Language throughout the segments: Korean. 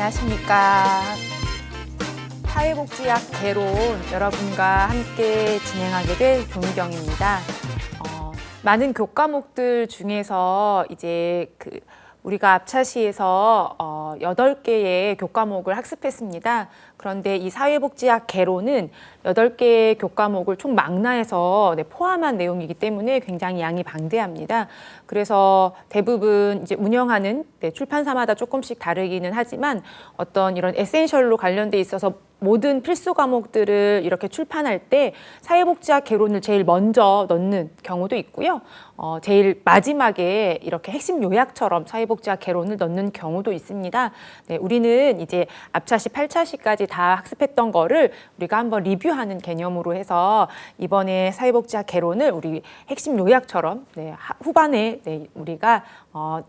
안녕하십니까. 사회복지학 개론 여러분과 함께 진행하게 될 조미경입니다. 많은 교과목들 중에서 이제 우리가 앞차시에서 8개의 교과목을 학습했습니다. 그런데 이 사회복지학 개론은 8개의 교과목을 총 망라해서 포함한 내용이기 때문에 굉장히 양이 방대합니다. 그래서 대부분 이제 운영하는 출판사마다 조금씩 다르기는 하지만 어떤 이런 에센셜로 관련돼 있어서 모든 필수 과목들을 이렇게 출판할 때 사회복지학 개론을 제일 먼저 넣는 경우도 있고요. 제일 마지막에 이렇게 핵심 요약처럼 사회복지학 개론을 넣는 경우도 있습니다. 네, 우리는 이제 앞차시, 8차시까지 다 학습했던 거를 우리가 한번 리뷰하는 개념으로 해서 이번에 사회복지학 개론을 우리 핵심 요약처럼 후반에 우리가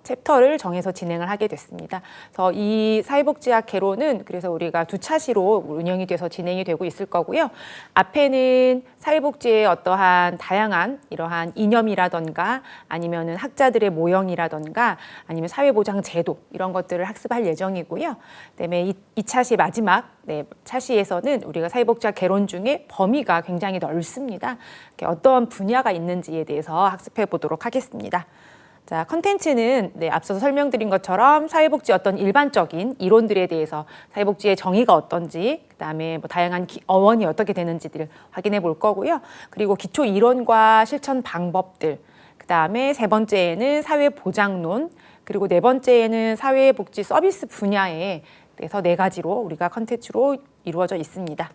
챕터를 정해서 진행을 하게 됐습니다. 그래서 이 사회복지학 개론은 그래서 우리가 2차시로 운영이 돼서 진행이 되고 있을 거고요. 앞에는 사회복지의 어떠한 다양한 이러한 이념이라던가 아니면은 학자들의 모형이라던가 아니면 사회보장 제도 이런 것들을 학습할 예정이고요. 그다음에 2차시 마지막 차시에서는 우리가 사회복지학 개론 중에 범위가 굉장히 넓습니다. 어떠한 분야가 있는지에 대해서 학습해 보도록 하겠습니다. 자, 컨텐츠는 앞서서 설명드린 것처럼 사회복지 어떤 일반적인 이론들에 대해서 사회복지의 정의가 어떤지, 그다음에 다양한 어원이 어떻게 되는지를 확인해 볼 거고요. 그리고 기초 이론과 실천 방법들, 그다음에 3번째에는 사회보장론, 그리고 4번째에는 사회복지 서비스 분야에 대해서 4가지로 우리가 컨텐츠로 이루어져 있습니다.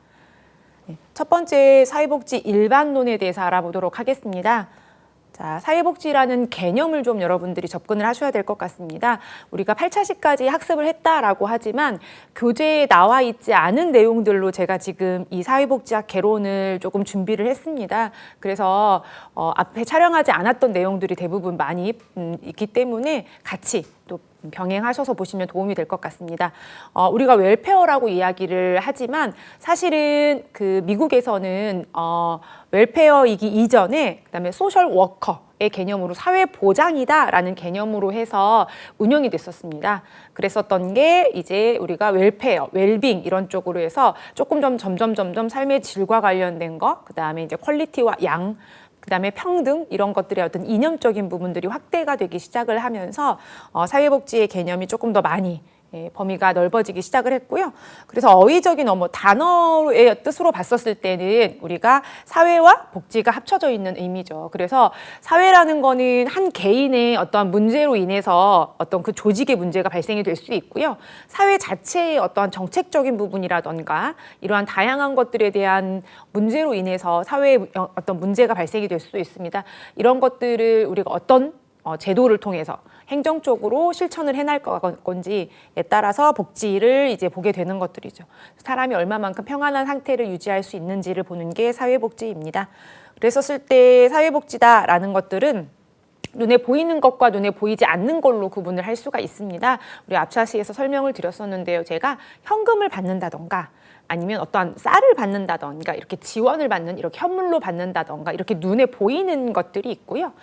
첫 번째 사회복지 일반론에 대해서 알아보도록 하겠습니다. 자, 사회복지라는 개념을 좀 여러분들이 접근을 하셔야 될 것 같습니다. 우리가 8차시까지 학습을 했다라고 하지만 교재에 나와 있지 않은 내용들로 제가 지금 이 사회복지학 개론을 조금 준비를 했습니다. 그래서 앞에 촬영하지 않았던 내용들이 대부분 많이 있기 때문에 같이 또 병행하셔서 보시면 도움이 될 것 같습니다. 우리가 웰페어라고 이야기를 하지만 사실은 미국에서는 웰페어이기 이전에 그다음에 소셜 워커의 개념으로 사회보장이다라는 개념으로 해서 운영이 됐었습니다. 그랬었던 게 이제 우리가 웰페어, 웰빙 이런 쪽으로 해서 점점 삶의 질과 관련된 거, 그다음에 이제 퀄리티와 양, 그다음에 평등 이런 것들의 어떤 이념적인 부분들이 확대가 되기 시작을 하면서 사회복지의 개념이 조금 더 많이 범위가 넓어지기 시작을 했고요. 그래서 어휘적인 단어의 뜻으로 봤었을 때는 우리가 사회와 복지가 합쳐져 있는 의미죠. 그래서 사회라는 거는 한 개인의 어떠한 문제로 인해서 어떤 그 조직의 문제가 발생이 될 수 있고요. 사회 자체의 어떠한 정책적인 부분이라던가 이러한 다양한 것들에 대한 문제로 인해서 사회에 어떤 문제가 발생이 될 수도 있습니다. 이런 것들을 우리가 어떤 제도를 통해서 행정적으로 실천을 해낼 건지에 따라서 복지를 이제 보게 되는 것들이죠. 사람이 얼마만큼 평안한 상태를 유지할 수 있는지를 보는 게 사회복지입니다. 그랬었을 때 사회복지다라는 것들은 눈에 보이는 것과 눈에 보이지 않는 걸로 구분을 할 수가 있습니다. 우리 앞차시에서 설명을 드렸었는데요. 제가 현금을 받는다던가 아니면 어떠한 쌀을 받는다던가 이렇게 지원을 받는 이렇게 현물로 받는다던가 이렇게 눈에 보이는 것들이 있고요.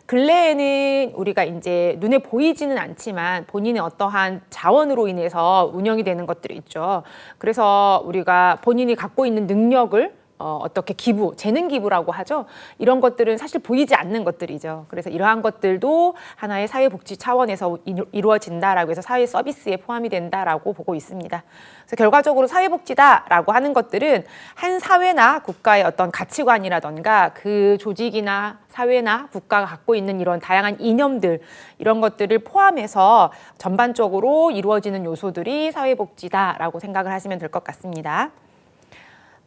근래에는 우리가 이제 눈에 보이지는 않지만 본인의 어떠한 자원으로 인해서 운영이 되는 것들이 있죠. 그래서 우리가 본인이 갖고 있는 능력을 어떻게 재능 기부라고 하죠. 이런 것들은 사실 보이지 않는 것들이죠. 그래서 이러한 것들도 하나의 사회복지 차원에서 이루어진다라고 해서 사회 서비스에 포함이 된다라고 보고 있습니다. 그래서 결과적으로 사회복지다라고 하는 것들은 한 사회나 국가의 어떤 가치관이라던가 그 조직이나 사회나 국가가 갖고 있는 이런 다양한 이념들 이런 것들을 포함해서 전반적으로 이루어지는 요소들이 사회복지다라고 생각을 하시면 될 것 같습니다.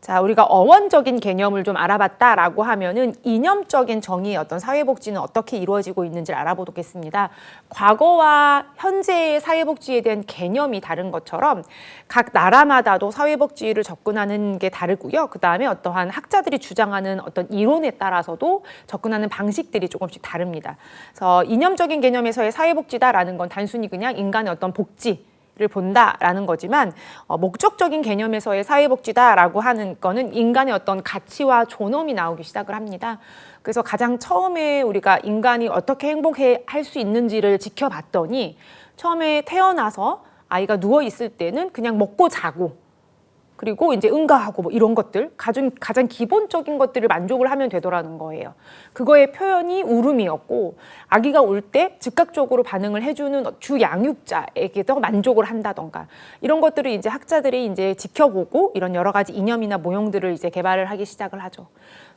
자, 우리가 어원적인 개념을 좀 알아봤다라고 하면은 이념적인 정의의 어떤 사회복지는 어떻게 이루어지고 있는지를 알아보겠습니다. 과거와 현재의 사회복지에 대한 개념이 다른 것처럼 각 나라마다도 사회복지를 접근하는 게 다르고요. 그 다음에 어떠한 학자들이 주장하는 어떤 이론에 따라서도 접근하는 방식들이 조금씩 다릅니다. 그래서 이념적인 개념에서의 사회복지다라는 건 단순히 그냥 인간의 어떤 복지 를 본다라는 거지만 목적적인 개념에서의 사회복지다라고 하는 거는 인간의 어떤 가치와 존엄이 나오기 시작을 합니다. 그래서 가장 처음에 우리가 인간이 어떻게 행복해 할 수 있는지를 지켜봤더니 처음에 태어나서 아이가 누워 있을 때는 그냥 먹고 자고 그리고 이제 응가하고 뭐 이런 것들 가장 기본적인 것들을 만족을 하면 되더라는 거예요. 그거의 표현이 울음이었고 아기가 울 때 즉각적으로 반응을 해주는 주 양육자에게도 만족을 한다던가 이런 것들을 이제 학자들이 이제 지켜보고 이런 여러 가지 이념이나 모형들을 이제 개발을 하기 시작을 하죠.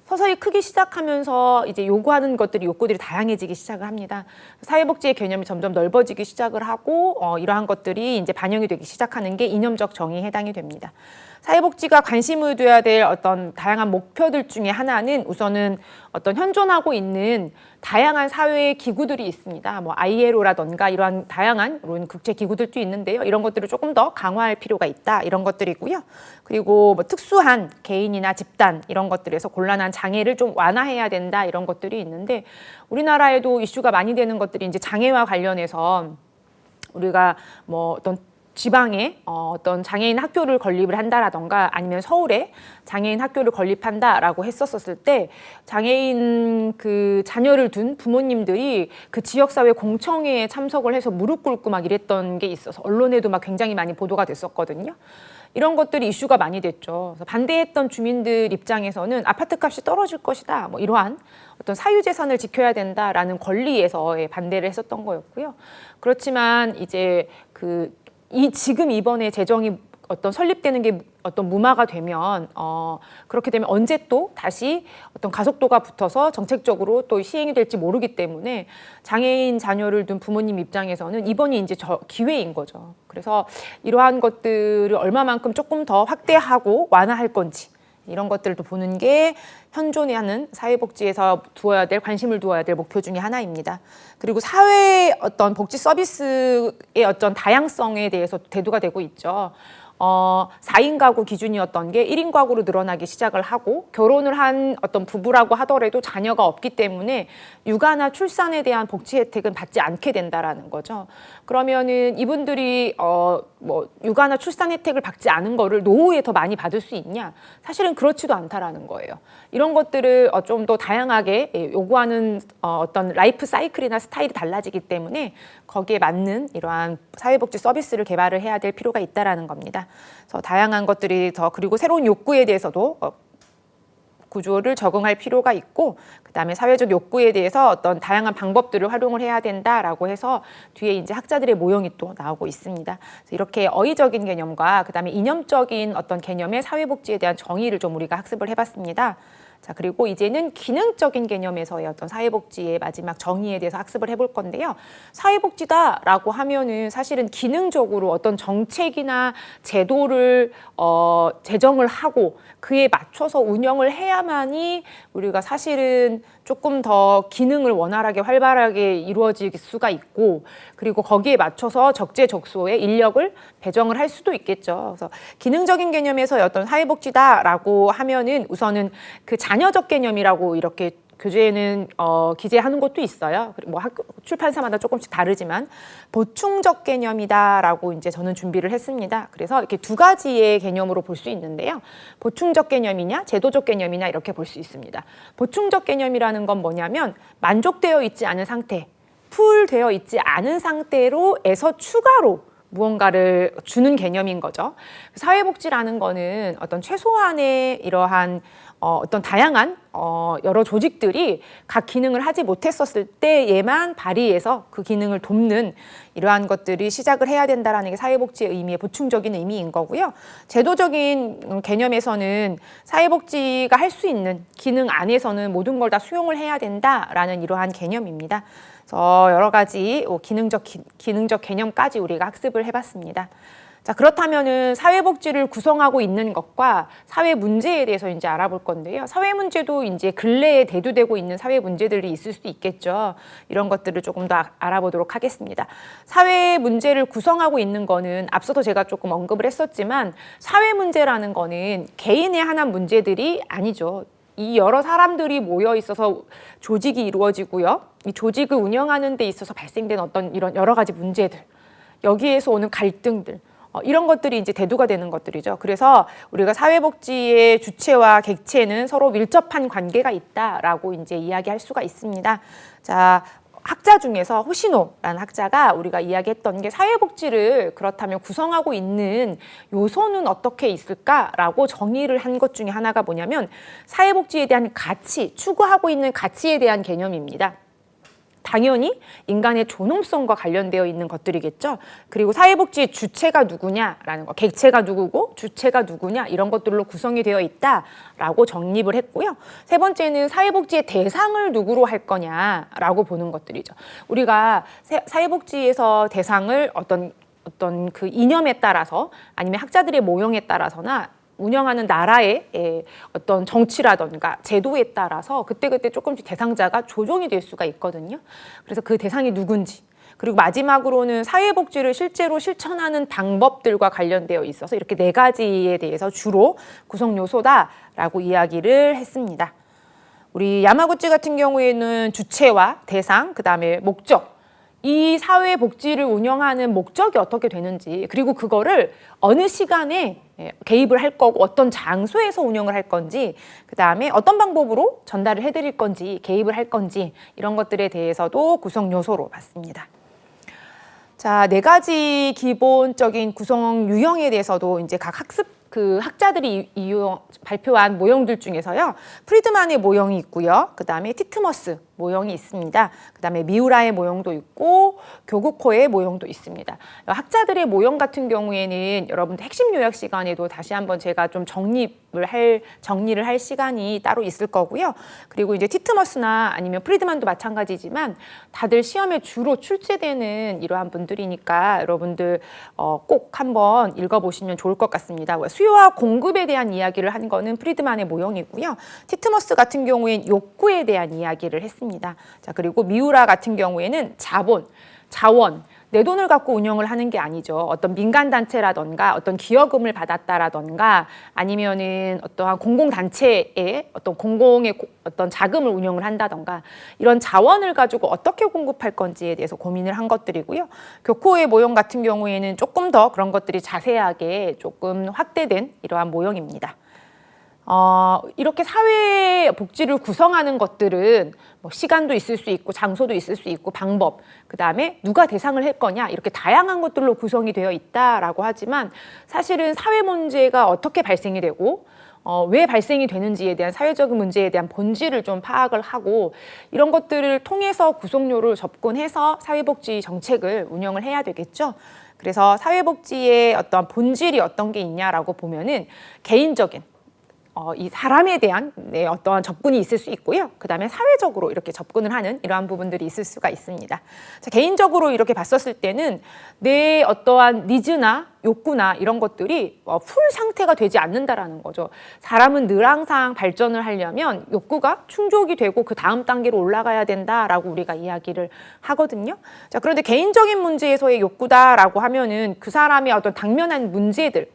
서서히 크기 시작하면서 이제 요구하는 욕구들이 다양해지기 시작을 합니다. 사회복지의 개념이 점점 넓어지기 시작을 하고 이러한 것들이 이제 반영이 되기 시작하는 게 이념적 정의에 해당이 됩니다. 사회복지가 관심을 둬야 될 어떤 다양한 목표들 중에 하나는 우선은 어떤 현존하고 있는 다양한 사회의 기구들이 있습니다. 뭐 ILO라던가 이러한 다양한 국제 기구들도 있는데요. 이런 것들을 조금 더 강화할 필요가 있다. 이런 것들이고요. 그리고 뭐 특수한 개인이나 집단 이런 것들에서 곤란한 장애를 좀 완화해야 된다. 이런 것들이 있는데 우리나라에도 이슈가 많이 되는 것들이 이제 장애와 관련해서 우리가 뭐 어떤 지방에 어떤 장애인 학교를 건립을 한다라던가 아니면 서울에 장애인 학교를 건립한다라고 했었을 때 장애인 그 자녀를 둔 부모님들이 그 지역사회 공청회에 참석을 해서 무릎 꿇고 막 이랬던 게 있어서 언론에도 막 굉장히 많이 보도가 됐었거든요. 이런 것들이 이슈가 많이 됐죠. 그래서 반대했던 주민들 입장에서는 아파트 값이 떨어질 것이다. 뭐 이러한 어떤 사유재산을 지켜야 된다라는 권리에서 반대를 했었던 거였고요. 그렇지만 이제 지금 이번에 재정이 어떤 설립되는 게 어떤 무마가 되면 그렇게 되면 언제 또 다시 어떤 가속도가 붙어서 정책적으로 또 시행이 될지 모르기 때문에 장애인 자녀를 둔 부모님 입장에서는 이번이 이제 기회인 거죠. 그래서 이러한 것들을 얼마만큼 조금 더 확대하고 완화할 건지 이런 것들도 보는 게 현존하는 사회복지에서 관심을 두어야 될 목표 중에 하나입니다. 그리고 사회 어떤 복지 서비스의 어떤 다양성에 대해서 대두가 되고 있죠. 4인 가구 기준이었던 게 1인 가구로 늘어나기 시작을 하고 결혼을 한 어떤 부부라고 하더라도 자녀가 없기 때문에 육아나 출산에 대한 복지 혜택은 받지 않게 된다라는 거죠. 그러면은 이분들이 뭐 육아나 출산 혜택을 받지 않은 거를 노후에 더 많이 받을 수 있냐? 사실은 그렇지도 않다라는 거예요. 이런 것들을 좀 더 다양하게 요구하는 어떤 라이프 사이클이나 스타일이 달라지기 때문에 거기에 맞는 이러한 사회복지 서비스를 개발을 해야 될 필요가 있다라는 겁니다. 그래서 다양한 것들이 그리고 새로운 욕구에 대해서도 구조를 적응할 필요가 있고 그다음에 사회적 욕구에 대해서 어떤 다양한 방법들을 활용을 해야 된다라고 해서 뒤에 이제 학자들의 모형이 또 나오고 있습니다. 그래서 이렇게 어휘적인 개념과 그다음에 이념적인 어떤 개념의 사회복지에 대한 정의를 좀 우리가 학습을 해봤습니다. 자, 그리고 이제는 기능적인 개념에서의 어떤 사회복지의 마지막 정의에 대해서 학습을 해볼 건데요. 사회복지다라고 하면은 사실은 기능적으로 어떤 정책이나 제도를 제정을 하고 그에 맞춰서 운영을 해야만이 우리가 사실은 조금 더 기능을 원활하게 활발하게 이루어질 수가 있고 그리고 거기에 맞춰서 적재적소에 인력을 배정을 할 수도 있겠죠. 그래서 기능적인 개념에서 어떤 사회복지다라고 하면은 우선은 그 자녀적 개념이라고 이렇게 교재에는 기재하는 것도 있어요. 뭐 출판사마다 조금씩 다르지만 보충적 개념이다라고 이제 저는 준비를 했습니다. 그래서 이렇게 두 가지의 개념으로 볼 수 있는데요. 보충적 개념이냐, 제도적 개념이냐 이렇게 볼 수 있습니다. 보충적 개념이라는 건 뭐냐면 만족되어 있지 않은 상태, 풀되어 있지 않은 상태로에서 추가로 무언가를 주는 개념인 거죠. 사회복지라는 거는 어떤 최소한의 이러한 어떤 다양한 여러 조직들이 각 기능을 하지 못했었을 때에만 발휘해서 그 기능을 돕는 이러한 것들이 시작을 해야 된다라는 게 사회복지의 의미의 보충적인 의미인 거고요. 제도적인 개념에서는 사회복지가 할 수 있는 기능 안에서는 모든 걸 다 수용을 해야 된다라는 이러한 개념입니다. 그래서 여러 가지 기능적 개념까지 우리가 학습을 해봤습니다. 자, 그렇다면은 사회복지를 구성하고 있는 것과 사회 문제에 대해서 이제 알아볼 건데요. 사회 문제도 이제 근래에 대두되고 있는 사회 문제들이 있을 수도 있겠죠. 이런 것들을 조금 더 알아보도록 하겠습니다. 사회 문제를 구성하고 있는 거는 앞서도 제가 조금 언급을 했었지만 사회 문제라는 거는 개인의 하나 문제들이 아니죠. 이 여러 사람들이 모여 있어서 조직이 이루어지고요. 이 조직을 운영하는 데 있어서 발생된 어떤 이런 여러 가지 문제들, 여기에서 오는 갈등들, 이런 것들이 이제 대두가 되는 것들이죠. 그래서 우리가 사회복지의 주체와 객체는 서로 밀접한 관계가 있다라고 이제 이야기할 수가 있습니다. 자, 학자 중에서 호시노라는 학자가 우리가 이야기했던 게 사회복지를 그렇다면 구성하고 있는 요소는 어떻게 있을까라고 정의를 한 것 중에 하나가 뭐냐면 사회복지에 대한 가치, 추구하고 있는 가치에 대한 개념입니다. 당연히 인간의 존엄성과 관련되어 있는 것들이겠죠. 그리고 사회복지의 주체가 누구냐라는 거, 객체가 누구고 주체가 누구냐 이런 것들로 구성이 되어 있다라고 정립을 했고요. 세 번째는 사회복지의 대상을 누구로 할 거냐라고 보는 것들이죠. 우리가 사회복지에서 대상을 어떤 그 이념에 따라서 아니면 학자들의 모형에 따라서나 운영하는 나라의 어떤 정치라던가 제도에 따라서 그때그때 조금씩 대상자가 조정이 될 수가 있거든요. 그래서 그 대상이 누군지, 그리고 마지막으로는 사회복지를 실제로 실천하는 방법들과 관련되어 있어서 이렇게 4가지에 대해서 주로 구성 요소다라고 이야기를 했습니다. 우리 야마구치 같은 경우에는 주체와 대상, 그다음에 목적, 이 사회복지를 운영하는 목적이 어떻게 되는지, 그리고 그거를 어느 시간에 개입을 할 거고 어떤 장소에서 운영을 할 건지, 그다음에 어떤 방법으로 전달을 해드릴 건지, 개입을 할 건지 이런 것들에 대해서도 구성 요소로 봤습니다. 자, 4가지 기본적인 구성 유형에 대해서도 이제 각 학자들이 발표한 모형들 중에서요, 프리드만의 모형이 있고요, 그 다음에 티트머스 모형이 있습니다. 그 다음에 미우라의 모형도 있고 교구코의 모형도 있습니다. 학자들의 모형 같은 경우에는 여러분들 핵심 요약 시간에도 다시 한번 제가 좀 정리를 할 시간이 따로 있을 거고요. 그리고 이제 티트머스나 아니면 프리드만도 마찬가지지만 다들 시험에 주로 출제되는 이러한 분들이니까 여러분들 꼭 한번 읽어보시면 좋을 것 같습니다. 수요와 공급에 대한 이야기를 한 거는 프리드만의 모형이고요. 티트머스 같은 경우에는 욕구에 대한 이야기를 했습니다. 자, 그리고 미우라 같은 경우에는 자원, 내 돈을 갖고 운영을 하는 게 아니죠. 어떤 민간단체라던가 어떤 기여금을 받았다라던가 아니면은 어떠한 공공단체에 어떤 공공의 어떤 자금을 운영을 한다던가 이런 자원을 가지고 어떻게 공급할 건지에 대해서 고민을 한 것들이고요. 교코의 모형 같은 경우에는 조금 더 그런 것들이 자세하게 조금 확대된 이러한 모형입니다. 이렇게 사회 복지를 구성하는 것들은 뭐 시간도 있을 수 있고 장소도 있을 수 있고 방법, 그 다음에 누가 대상을 할 거냐 이렇게 다양한 것들로 구성이 되어 있다라고 하지만 사실은 사회 문제가 어떻게 발생이 되고 왜 발생이 되는지에 대한 사회적인 문제에 대한 본질을 좀 파악을 하고 이런 것들을 통해서 구성요를 접근해서 사회복지 정책을 운영을 해야 되겠죠. 그래서 사회복지의 어떤 본질이 어떤 게 있냐라고 보면은 개인적인 이 사람에 대한 어떠한 접근이 있을 수 있고요. 그 다음에 사회적으로 이렇게 접근을 하는 이러한 부분들이 있을 수가 있습니다. 자, 개인적으로 이렇게 봤었을 때는 내 어떠한 니즈나 욕구나 이런 것들이 풀 상태가 되지 않는다라는 거죠. 사람은 늘 항상 발전을 하려면 욕구가 충족이 되고 그 다음 단계로 올라가야 된다라고 우리가 이야기를 하거든요. 자, 그런데 개인적인 문제에서의 욕구다라고 하면은 그 사람의 어떤 당면한 문제들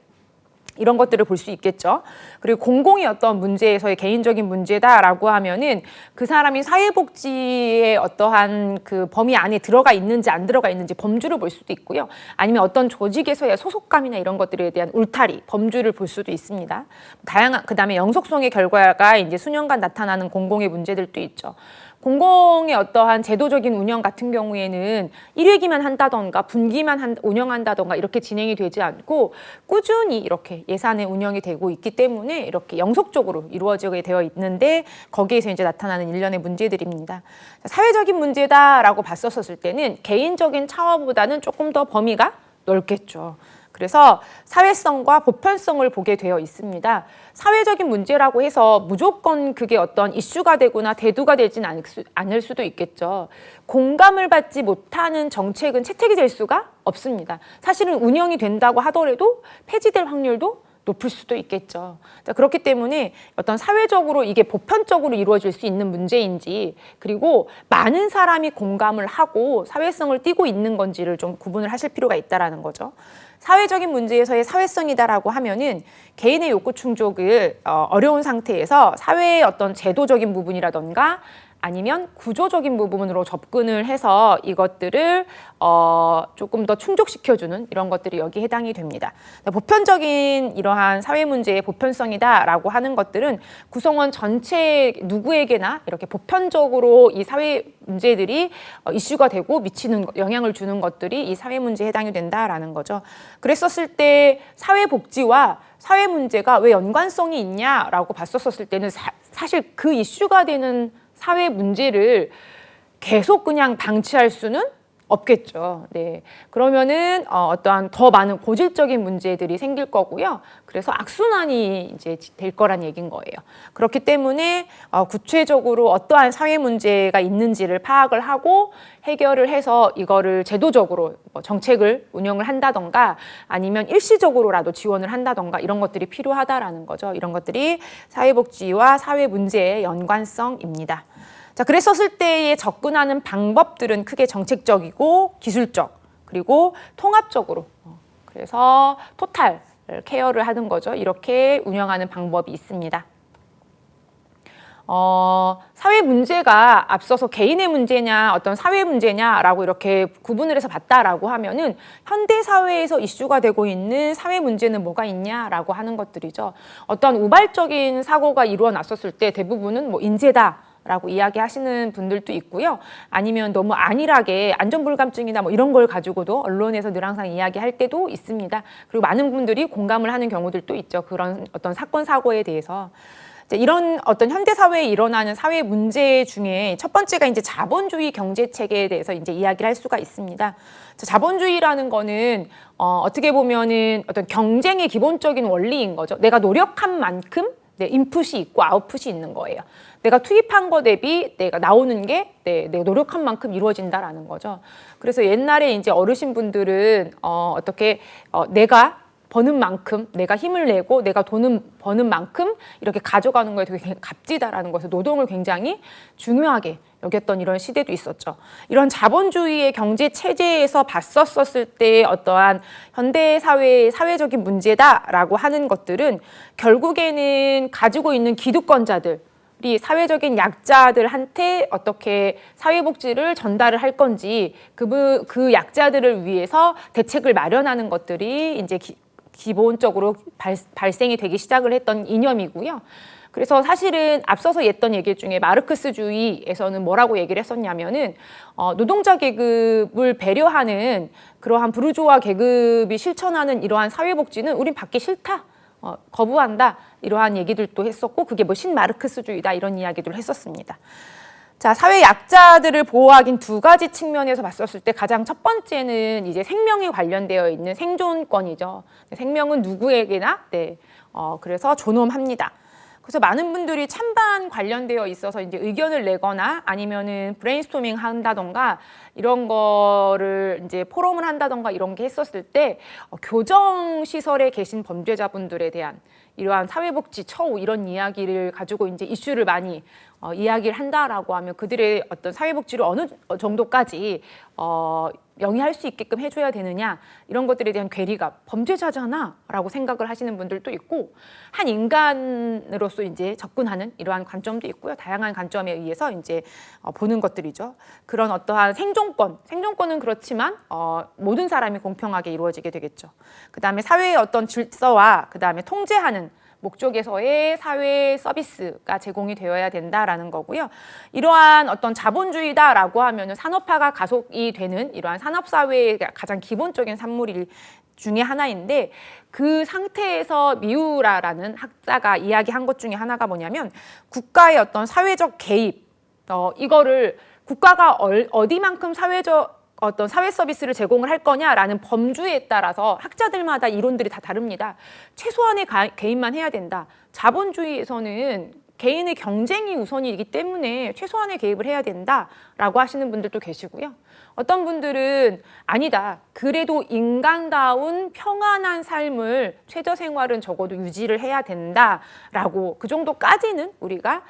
이런 것들을 볼 수 있겠죠. 그리고 공공의 어떤 문제에서의 개인적인 문제다라고 하면은 그 사람이 사회복지의 어떠한 그 범위 안에 들어가 있는지 안 들어가 있는지 범주를 볼 수도 있고요. 아니면 어떤 조직에서의 소속감이나 이런 것들에 대한 울타리, 범주를 볼 수도 있습니다. 다양한 그다음에 영속성의 결과가 이제 수년간 나타나는 공공의 문제들도 있죠. 공공의 어떠한 제도적인 운영 같은 경우에는 1회기만 한다던가 분기만 운영한다던가 이렇게 진행이 되지 않고 꾸준히 이렇게 예산의 운영이 되고 있기 때문에 이렇게 영속적으로 이루어지게 되어 있는데 거기에서 이제 나타나는 일련의 문제들입니다. 사회적인 문제다라고 봤었을 때는 개인적인 차원보다는 조금 더 범위가 넓겠죠. 그래서 사회성과 보편성을 보게 되어 있습니다. 사회적인 문제라고 해서 무조건 그게 어떤 이슈가 되거나 대두가 되진 않을 수도 있겠죠. 공감을 받지 못하는 정책은 채택이 될 수가 없습니다. 사실은 운영이 된다고 하더라도 폐지될 확률도 높을 수도 있겠죠. 자, 그렇기 때문에 어떤 사회적으로 이게 보편적으로 이루어질 수 있는 문제인지 그리고 많은 사람이 공감을 하고 사회성을 띠고 있는 건지를 좀 구분을 하실 필요가 있다는 거죠. 사회적인 문제에서의 사회성이다라고 하면은 개인의 욕구 충족을 어려운 상태에서 사회의 어떤 제도적인 부분이라던가 아니면 구조적인 부분으로 접근을 해서 이것들을 조금 더 충족시켜주는 이런 것들이 여기에 해당이 됩니다. 보편적인 이러한 사회 문제의 보편성이다라고 하는 것들은 구성원 전체 누구에게나 이렇게 보편적으로 이 사회 문제들이 이슈가 되고 미치는 영향을 주는 것들이 이 사회 문제에 해당이 된다라는 거죠. 그랬었을 때 사회복지와 사회 문제가 왜 연관성이 있냐라고 봤었을 때는 사실 그 이슈가 되는 사회 문제를 계속 그냥 방치할 수는 없겠죠. 네. 그러면은 어떠한 더 많은 고질적인 문제들이 생길 거고요. 그래서 악순환이 이제 될 거란 얘기인 거예요. 그렇기 때문에 구체적으로 어떠한 사회 문제가 있는지를 파악을 하고 해결을 해서 이거를 제도적으로 정책을 운영을 한다던가 아니면 일시적으로라도 지원을 한다던가 이런 것들이 필요하다라는 거죠. 이런 것들이 사회복지와 사회 문제의 연관성입니다. 자, 그랬었을 때에 접근하는 방법들은 크게 정책적이고 기술적 그리고 통합적으로 그래서 토탈 케어를 하는 거죠. 이렇게 운영하는 방법이 있습니다. 사회 문제가 앞서서 개인의 문제냐 어떤 사회 문제냐라고 이렇게 구분을 해서 봤다라고 하면은 현대 사회에서 이슈가 되고 있는 사회 문제는 뭐가 있냐라고 하는 것들이죠. 어떤 우발적인 사고가 일어났었을 때 대부분은 뭐 인재다. 라고 이야기하시는 분들도 있고요. 아니면 너무 안일하게 안전불감증이나 뭐 이런 걸 가지고도 언론에서 늘 항상 이야기할 때도 있습니다. 그리고 많은 분들이 공감을 하는 경우들도 있죠. 그런 어떤 사건 사고에 대해서. 이런 어떤 현대 사회에 일어나는 사회 문제 중에 첫 번째가 이제 자본주의 경제 체계에 대해서 이제 이야기를 할 수가 있습니다. 자본주의라는 거는 어떻게 보면은 어떤 경쟁의 기본적인 원리인 거죠. 내가 노력한 만큼 인풋이 있고 아웃풋이 있는 거예요. 내가 투입한 거 대비 내가 나오는 게 내가 노력한 만큼 이루어진다라는 거죠. 그래서 옛날에 이제 어르신분들은 어떻게 내가 버는 만큼 내가 힘을 내고 내가 돈을 버는 만큼 이렇게 가져가는 거에 되게 값지다라는 것을 노동을 굉장히 중요하게 여겼던 이런 시대도 있었죠. 이런 자본주의의 경제 체제에서 봤었을 때 어떠한 현대 사회의 사회적인 문제다라고 하는 것들은 결국에는 가지고 있는 기득권자들 이 사회적인 약자들한테 어떻게 사회복지를 전달을 할 건지 그 약자들을 위해서 대책을 마련하는 것들이 이제 기본적으로 발생이 되기 시작을 했던 이념이고요. 그래서 사실은 앞서서 했던 얘기 중에 마르크스주의에서는 뭐라고 얘기를 했었냐면은 노동자 계급을 배려하는 그러한 부르주아 계급이 실천하는 이러한 사회복지는 우린 받기 싫다. 거부한다 이러한 얘기들도 했었고 그게 뭐 신마르크스주의다 이런 이야기들을 했었습니다. 자, 사회 약자들을 보호하긴 두 가지 측면에서 봤었을 때 가장 첫 번째는 이제 생명에 관련되어 있는 생존권이죠. 생명은 누구에게나 그래서 존엄합니다. 그래서 많은 분들이 찬반 관련되어 있어서 이제 의견을 내거나 아니면은 브레인스토밍 한다던가 이런 거를 이제 포럼을 한다던가 이런 게 했었을 때 교정 시설에 계신 범죄자분들에 대한 이러한 사회복지 처우 이런 이야기를 가지고 이제 이슈를 많이 이야기를 한다라고 하면 그들의 어떤 사회복지를 어느 정도까지 영위할 수 있게끔 해줘야 되느냐 이런 것들에 대한 괴리가 범죄자잖아라고 생각을 하시는 분들도 있고 한 인간으로서 이제 접근하는 이러한 관점도 있고요. 다양한 관점에 의해서 이제 보는 것들이죠. 그런 어떠한 생존권은 그렇지만 모든 사람이 공평하게 이루어지게 되겠죠. 그다음에 사회의 어떤 질서와 그다음에 통제하는 목적에서의 사회 서비스가 제공이 되어야 된다라는 거고요. 이러한 어떤 자본주의다라고 하면은 산업화가 가속이 되는 이러한 산업사회의 가장 기본적인 산물 중에 하나인데 그 상태에서 미우라라는 학자가 이야기한 것 중에 하나가 뭐냐면 국가의 어떤 사회적 개입 이거를 국가가 어디만큼 어떤 사회 서비스를 제공을 할 거냐라는 범주에 따라서 학자들마다 이론들이 다 다릅니다. 최소한의 개입만 해야 된다. 자본주의에서는 개인의 경쟁이 우선이기 때문에 최소한의 개입을 해야 된다라고 하시는 분들도 계시고요. 어떤 분들은 아니다. 그래도 인간다운 평안한 삶을 최저 생활은 적어도 유지를 해야 된다라고 그 정도까지는 우리가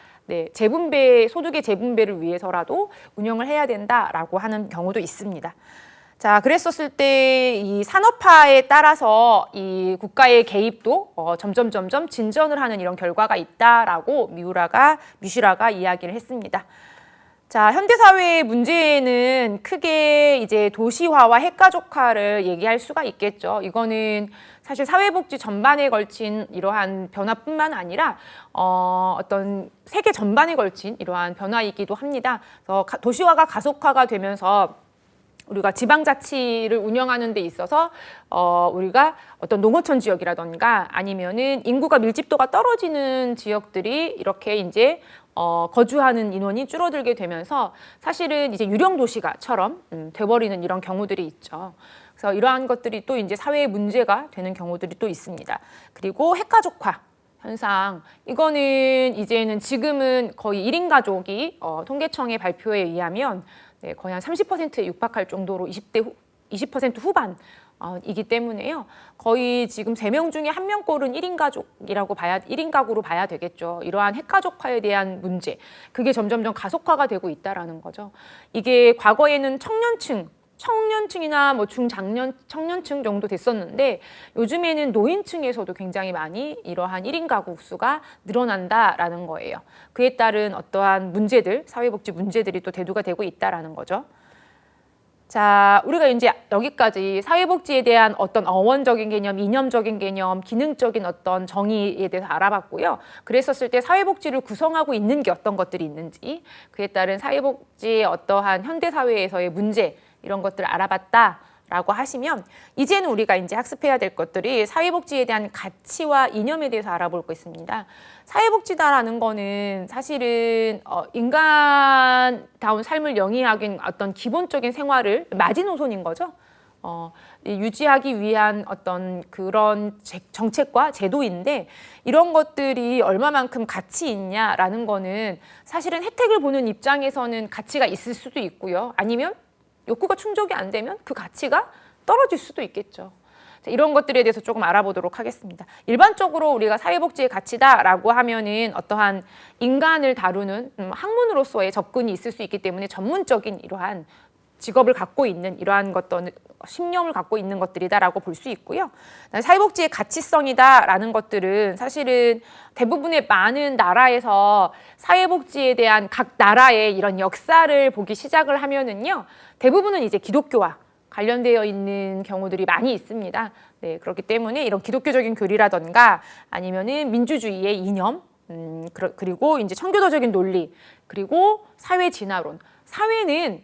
소득의 재분배를 위해서라도 운영을 해야 된다라고 하는 경우도 있습니다. 자, 그랬었을 때 이 산업화에 따라서 이 국가의 개입도 점점 진전을 하는 이런 결과가 있다라고 뮤시라가 이야기를 했습니다. 자, 현대사회의 문제는 크게 이제 도시화와 핵가족화를 얘기할 수가 있겠죠. 이거는 사실 사회복지 전반에 걸친 이러한 변화뿐만 아니라 어떤 세계 전반에 걸친 이러한 변화이기도 합니다. 그래서 도시화가 가속화가 되면서 우리가 지방자치를 운영하는 데 있어서 우리가 어떤 농어촌 지역이라던가 아니면은 인구가 밀집도가 떨어지는 지역들이 이렇게 이제 거주하는 인원이 줄어들게 되면서 사실은 이제 유령 도시가처럼 돼버리는 이런 경우들이 있죠. 그래서 이러한 것들이 또 이제 사회의 문제가 되는 경우들이 또 있습니다. 그리고 핵가족화 현상, 이거는 이제는 지금은 거의 1인 가족이 통계청의 발표에 의하면 거의 한 30%에 육박할 정도로 20% 후반 이기 때문에요. 거의 지금 3명 중에 1명꼴은 1인 가족이라고 1인 가구로 봐야 되겠죠. 이러한 핵가족화에 대한 문제, 그게 점점점 가속화가 되고 있다라는 거죠. 이게 과거에는 청년층이나 뭐 청년층 정도 됐었는데 요즘에는 노인층에서도 굉장히 많이 이러한 1인 가구 수가 늘어난다라는 거예요. 그에 따른 어떠한 문제들, 사회복지 문제들이 또 대두가 되고 있다라는 거죠. 자, 우리가 이제 여기까지 사회복지에 대한 어떤 어원적인 개념, 이념적인 개념, 기능적인 어떤 정의에 대해서 알아봤고요. 그랬었을 때 사회복지를 구성하고 있는 게 어떤 것들이 있는지, 그에 따른 사회복지의 어떠한 현대사회에서의 문제, 이런 것들을 알아봤다라고 하시면 이제는 우리가 이제 학습해야 될 것들이 사회복지에 대한 가치와 이념에 대해서 알아볼 거 있습니다. 사회복지다라는 거는 사실은 인간다운 삶을 영위하기 어떤 기본적인 생활을 마지노선인 거죠. 유지하기 위한 어떤 그런 정책과 제도인데 이런 것들이 얼마만큼 가치 있냐라는 거는 사실은 혜택을 보는 입장에서는 가치가 있을 수도 있고요. 아니면 욕구가 충족이 안 되면 그 가치가 떨어질 수도 있겠죠. 이런 것들에 대해서 조금 알아보도록 하겠습니다. 일반적으로 우리가 사회복지의 가치다라고 하면은 어떠한 인간을 다루는 학문으로서의 접근이 있을 수 있기 때문에 전문적인 이러한 직업을 갖고 있는 이러한 것들, 신념을 갖고 있는 것들이다라고 볼 수 있고요. 사회복지의 가치성이다라는 것들은 사실은 대부분의 많은 나라에서 사회복지에 대한 각 나라의 이런 역사를 보기 시작을 하면은요, 대부분은 이제 기독교와 관련되어 있는 경우들이 많이 있습니다. 네, 그렇기 때문에 이런 기독교적인 교리라던가 아니면은 민주주의의 이념, 그리고 이제 청교도적인 논리, 그리고 사회 진화론. 사회는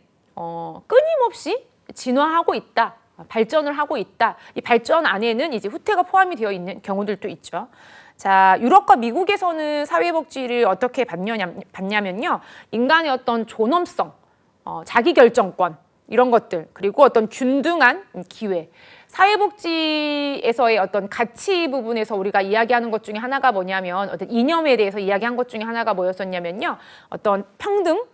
끊임없이 진화하고 있다, 발전을 하고 있다. 이 발전 안에는 이제 후퇴가 포함이 되어 있는 경우들도 있죠. 자, 유럽과 미국에서는 사회복지를 어떻게 봤냐면요, 인간의 어떤 존엄성, 자기결정권, 이런 것들, 그리고 어떤 균등한 기회, 사회복지에서의 어떤 가치 부분에서 우리가 이야기하는 것 중에 하나가 뭐냐면, 어떤 이념에 대해서 이야기한 것 중에 하나가 뭐였었냐면요, 어떤 평등,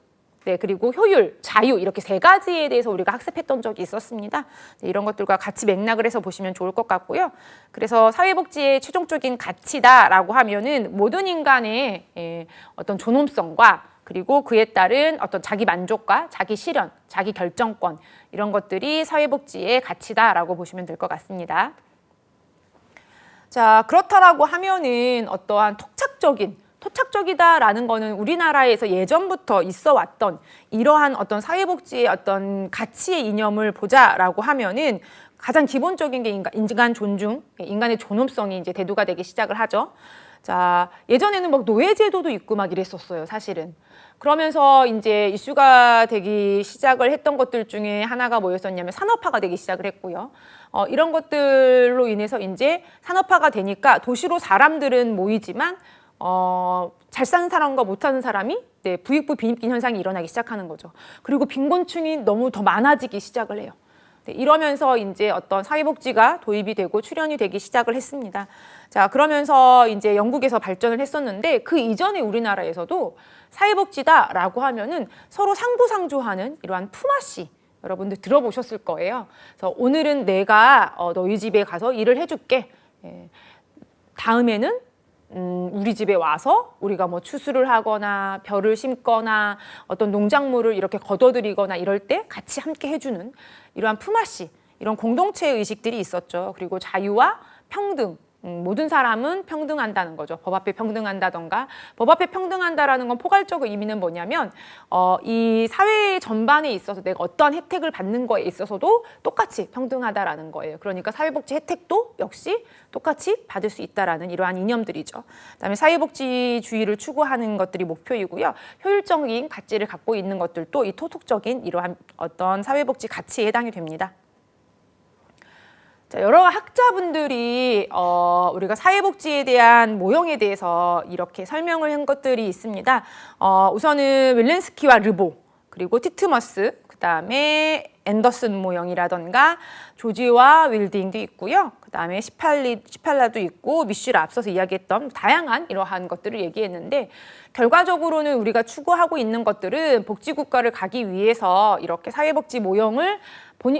네, 그리고 효율, 자유, 이렇게 3가지에 대해서 우리가 학습했던 적이 있었습니다. 네, 이런 것들과 같이 맥락을 해서 보시면 좋을 것 같고요. 그래서 사회복지의 최종적인 가치다라고 하면은 모든 인간의 어떤 존엄성과 그리고 그에 따른 어떤 자기 만족과 자기 실현, 자기 결정권, 이런 것들이 사회복지의 가치다라고 보시면 될 것 같습니다. 자, 그렇다라고 하면은 어떠한 토착적이다라는 거는 우리나라에서 예전부터 있어 왔던 이러한 어떤 사회복지의 어떤 가치의 이념을 보자라고 하면은 가장 기본적인 게 인간 존중, 인간의 존엄성이 이제 대두가 되기 시작을 하죠. 자, 예전에는 막 노예제도도 있고 막 이랬었어요, 사실은. 그러면서 이제 이슈가 되기 시작을 했던 것들 중에 하나가 뭐였었냐면 산업화가 되기 시작을 했고요. 이런 것들로 인해서 이제 산업화가 되니까 도시로 사람들은 모이지만 잘 사는 사람과 못 사는 사람이 부익부 빈익빈 현상이 일어나기 시작하는 거죠. 그리고 빈곤층이 너무 더 많아지기 시작을 해요. 네, 이러면서 이제 어떤 사회복지가 도입이 되고 출현이 되기 시작을 했습니다. 자, 그러면서 이제 영국에서 발전을 했었는데 그 이전에 우리나라에서도 사회복지다라고 하면은 서로 상부상조하는 이러한 품앗이, 여러분들 들어보셨을 거예요. 그래서 오늘은 내가 너희 집에 가서 일을 해줄게. 다음에는 우리 집에 와서 우리가 뭐 추수를 하거나 벼를 심거나 어떤 농작물을 이렇게 거둬들이거나 이럴 때 같이 함께 해주는 이러한 품앗이, 이런 공동체 의식들이 있었죠. 그리고 자유와 평등, 모든 사람은 평등한다는 거죠. 법 앞에 평등한다던가. 법 앞에 평등한다라는 건 포괄적으로 의미는 뭐냐면 이 사회 전반에 있어서 내가 어떠한 혜택을 받는 거에 있어서도 똑같이 평등하다라는 거예요. 그러니까 사회복지 혜택도 역시 똑같이 받을 수 있다라는 이러한 이념들이죠. 그다음에 사회복지주의를 추구하는 것들이 목표이고요. 효율적인 가치를 갖고 있는 것들도 이 토속적인 이러한 어떤 사회복지 가치에 해당이 됩니다. 자, 여러 학자분들이 우리가 사회복지에 대한 모형에 대해서 이렇게 설명을 한 것들이 있습니다. 우선은 윌렌스키와 르보, 그리고 티트머스, 그 다음에 앤더슨 모형이라던가 조지와 윌딩도 있고요. 그 다음에 시팔라도 있고 미쉬를 앞서서 이야기했던 다양한 이러한 것들을 얘기했는데 결과적으로는 우리가 추구하고 있는 것들은 복지국가를 가기 위해서 이렇게 사회복지 모형을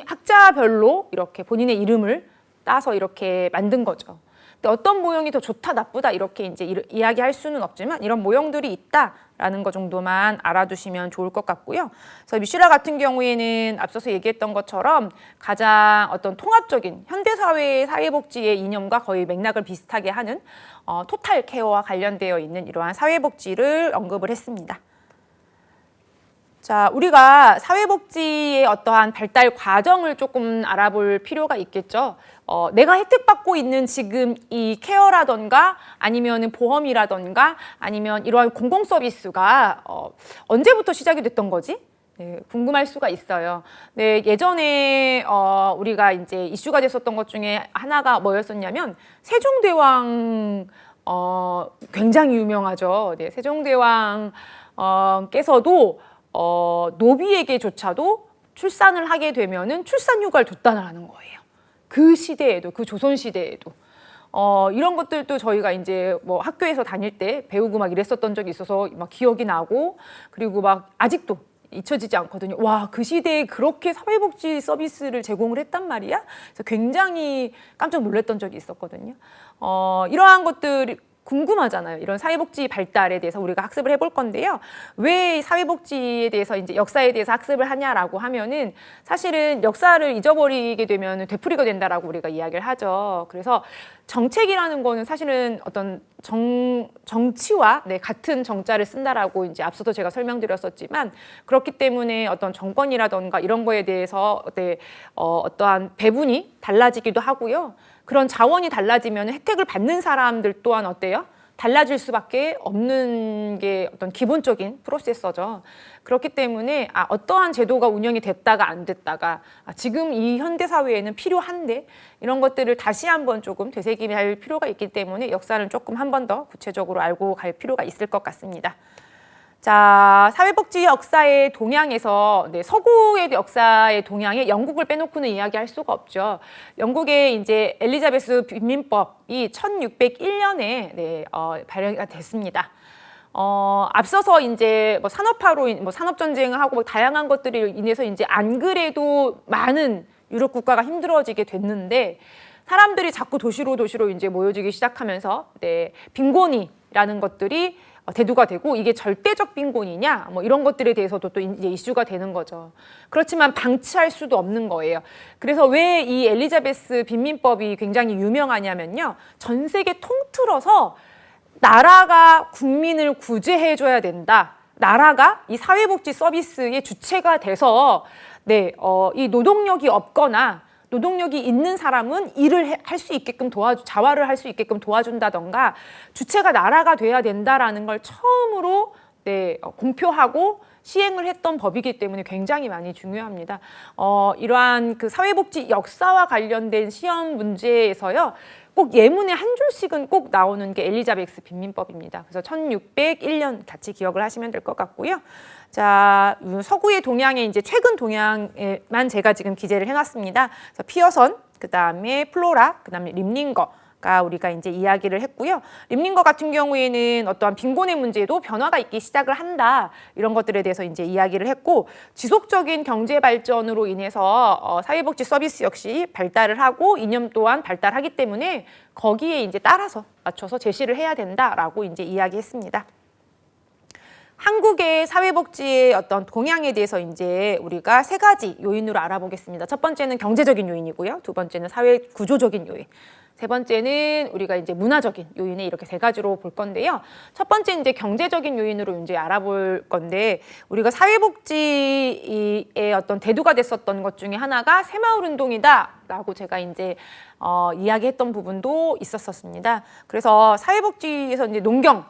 학자별로 이렇게 본인의 이름을 따서 이렇게 만든 거죠. 근데 어떤 모형이 더 좋다 나쁘다 이렇게 이제 이야기할 수는 없지만 이런 모형들이 있다라는 것 정도만 알아두시면 좋을 것 같고요. 그래서 미슈라 같은 경우에는 앞서서 얘기했던 것처럼 가장 어떤 통합적인 현대 사회의 사회복지의 이념과 거의 맥락을 비슷하게 하는 토탈 케어와 관련되어 있는 이러한 사회복지를 언급을 했습니다. 자, 우리가 사회복지의 어떠한 발달 과정을 조금 알아볼 필요가 있겠죠. 내가 혜택받고 있는 지금 이 케어라던가 아니면 보험이라던가 아니면 이러한 공공 서비스가 언제부터 시작이 됐던 거지? 네, 궁금할 수가 있어요. 네, 예전에 우리가 이제 이슈가 됐었던 것 중에 하나가 뭐였었냐면 세종대왕 굉장히 유명하죠. 네, 세종대왕 께서도 노비에게조차도 출산을 하게 되면은 출산 휴가를 줬다는 거예요. 그 시대에도, 그 조선 시대에도. 이런 것들도 저희가 이제 뭐 학교에서 다닐 때 배우고 막 이랬었던 적이 있어서 막 기억이 나고, 그리고 막 아직도 잊혀지지 않거든요. 와, 그 시대에 그렇게 사회복지 서비스를 제공을 했단 말이야? 그래서 굉장히 깜짝 놀랐던 적이 있었거든요. 이러한 것들이 궁금하잖아요. 이런 사회복지 발달에 대해서 우리가 학습을 해볼 건데요. 왜 사회복지에 대해서 이제 역사에 대해서 학습을 하냐라고 하면은 사실은 역사를 잊어버리게 되면 되풀이가 된다라고 우리가 이야기를 하죠. 그래서 정책이라는 거는 사실은 어떤 정치와 같은 정자를 쓴다라고 이제 앞서도 제가 설명드렸었지만 그렇기 때문에 어떤 정권이라던가 이런 거에 대해서 어떠한 배분이 달라지기도 하고요. 그런 자원이 달라지면 혜택을 받는 사람들 또한 어때요? 달라질 수밖에 없는 게 어떤 기본적인 프로세서죠. 그렇기 때문에 어떠한 제도가 운영이 됐다가 안 됐다가 지금 이 현대 사회에는 필요한데 이런 것들을 다시 한번 조금 되새김할 필요가 있기 때문에 역사는 조금 한 번 더 구체적으로 알고 갈 필요가 있을 것 같습니다. 자, 사회복지 역사의 동향에서 서구의 역사의 동향에 영국을 빼놓고는 이야기할 수가 없죠. 영국의 이제 엘리자베스 빈민법이 1601년에 발효가 됐습니다. 앞서서 이제 뭐 산업화로 산업 전쟁을 하고 뭐 다양한 것들이 인해서 이제 안 그래도 많은 유럽 국가가 힘들어지게 됐는데 사람들이 자꾸 도시로 이제 모여지기 시작하면서 빈곤이라는 것들이 대두가 되고 이게 절대적 빈곤이냐 뭐 이런 것들에 대해서도 또 이제 이슈가 되는 거죠. 그렇지만 방치할 수도 없는 거예요. 그래서 왜 이 엘리자베스 빈민법이 굉장히 유명하냐면요. 전 세계 통틀어서 나라가 국민을 구제해줘야 된다. 나라가 이 사회복지 서비스의 주체가 돼서 이 노동력이 없거나 노동력이 있는 사람은 일을 할 수 있게끔 자활을 할 수 있게끔 도와준다던가 주체가 나라가 돼야 된다라는 걸 처음으로 공표하고 시행을 했던 법이기 때문에 굉장히 많이 중요합니다. 이러한 그 사회복지 역사와 관련된 시험 문제에서요. 꼭 예문에 한 줄씩은 꼭 나오는 게 엘리자베스 빈민법입니다. 그래서 1601년 같이 기억을 하시면 될 것 같고요. 자, 서구의 동향의 이제 최근 동향에만 제가 지금 기재를 해놨습니다. 그래서 피어선, 그 다음에 플로라, 그 다음에 림링거가 우리가 이제 이야기를 했고요. 림링거 같은 경우에는 어떠한 빈곤의 문제도 변화가 있기 시작을 한다. 이런 것들에 대해서 이제 이야기를 했고, 지속적인 경제 발전으로 인해서 사회복지 서비스 역시 발달을 하고 이념 또한 발달하기 때문에 거기에 이제 따라서 맞춰서 제시를 해야 된다라고 이제 이야기했습니다. 한국의 사회복지의 어떤 동향에 대해서 이제 우리가 세 가지 요인으로 알아보겠습니다. 첫 번째는 경제적인 요인이고요. 두 번째는 사회 구조적인 요인. 세 번째는 우리가 이제 문화적인 요인에 이렇게 세 가지로 볼 건데요. 첫 번째 이제 경제적인 요인으로 이제 알아볼 건데 우리가 사회복지의 어떤 대두가 됐었던 것 중에 하나가 새마을 운동이다라고 제가 이제 이야기했던 부분도 있었습니다. 그래서 사회복지에서 이제 농경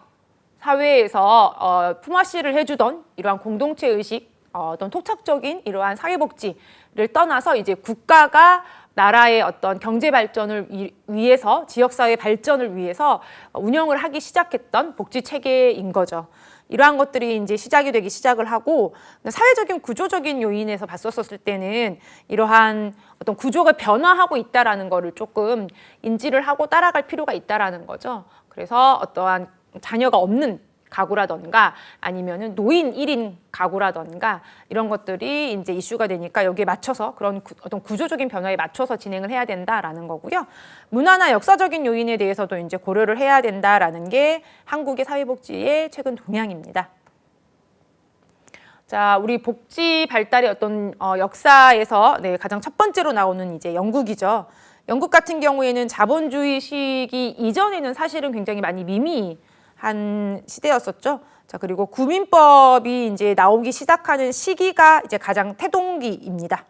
사회에서 품앗이를 해주던 이러한 공동체 의식, 어떤 토착적인 이러한 사회복지를 떠나서 이제 국가가 나라의 어떤 경제 발전을 위해서 지역사회 발전을 위해서 운영을 하기 시작했던 복지 체계인 거죠. 이러한 것들이 이제 시작을 하고 사회적인 구조적인 요인에서 봤었을 때는 이러한 어떤 구조가 변화하고 있다라는 거를 조금 인지를 하고 따라갈 필요가 있다라는 거죠. 그래서 어떠한 자녀가 없는 가구라던가 아니면은 노인 1인 가구라던가 이런 것들이 이제 이슈가 되니까 여기에 맞춰서 그런 어떤 구조적인 변화에 맞춰서 진행을 해야 된다라는 거고요. 문화나 역사적인 요인에 대해서도 이제 고려를 해야 된다라는 게 한국의 사회복지의 최근 동향입니다. 자, 우리 복지 발달의 어떤 역사에서 가장 첫 번째로 나오는 이제 영국이죠. 영국 같은 경우에는 자본주의 시기 이전에는 사실은 굉장히 많이 미미한 시대였었죠. 자, 그리고 구민법이 이제 나오기 시작하는 시기가 이제 가장 태동기입니다.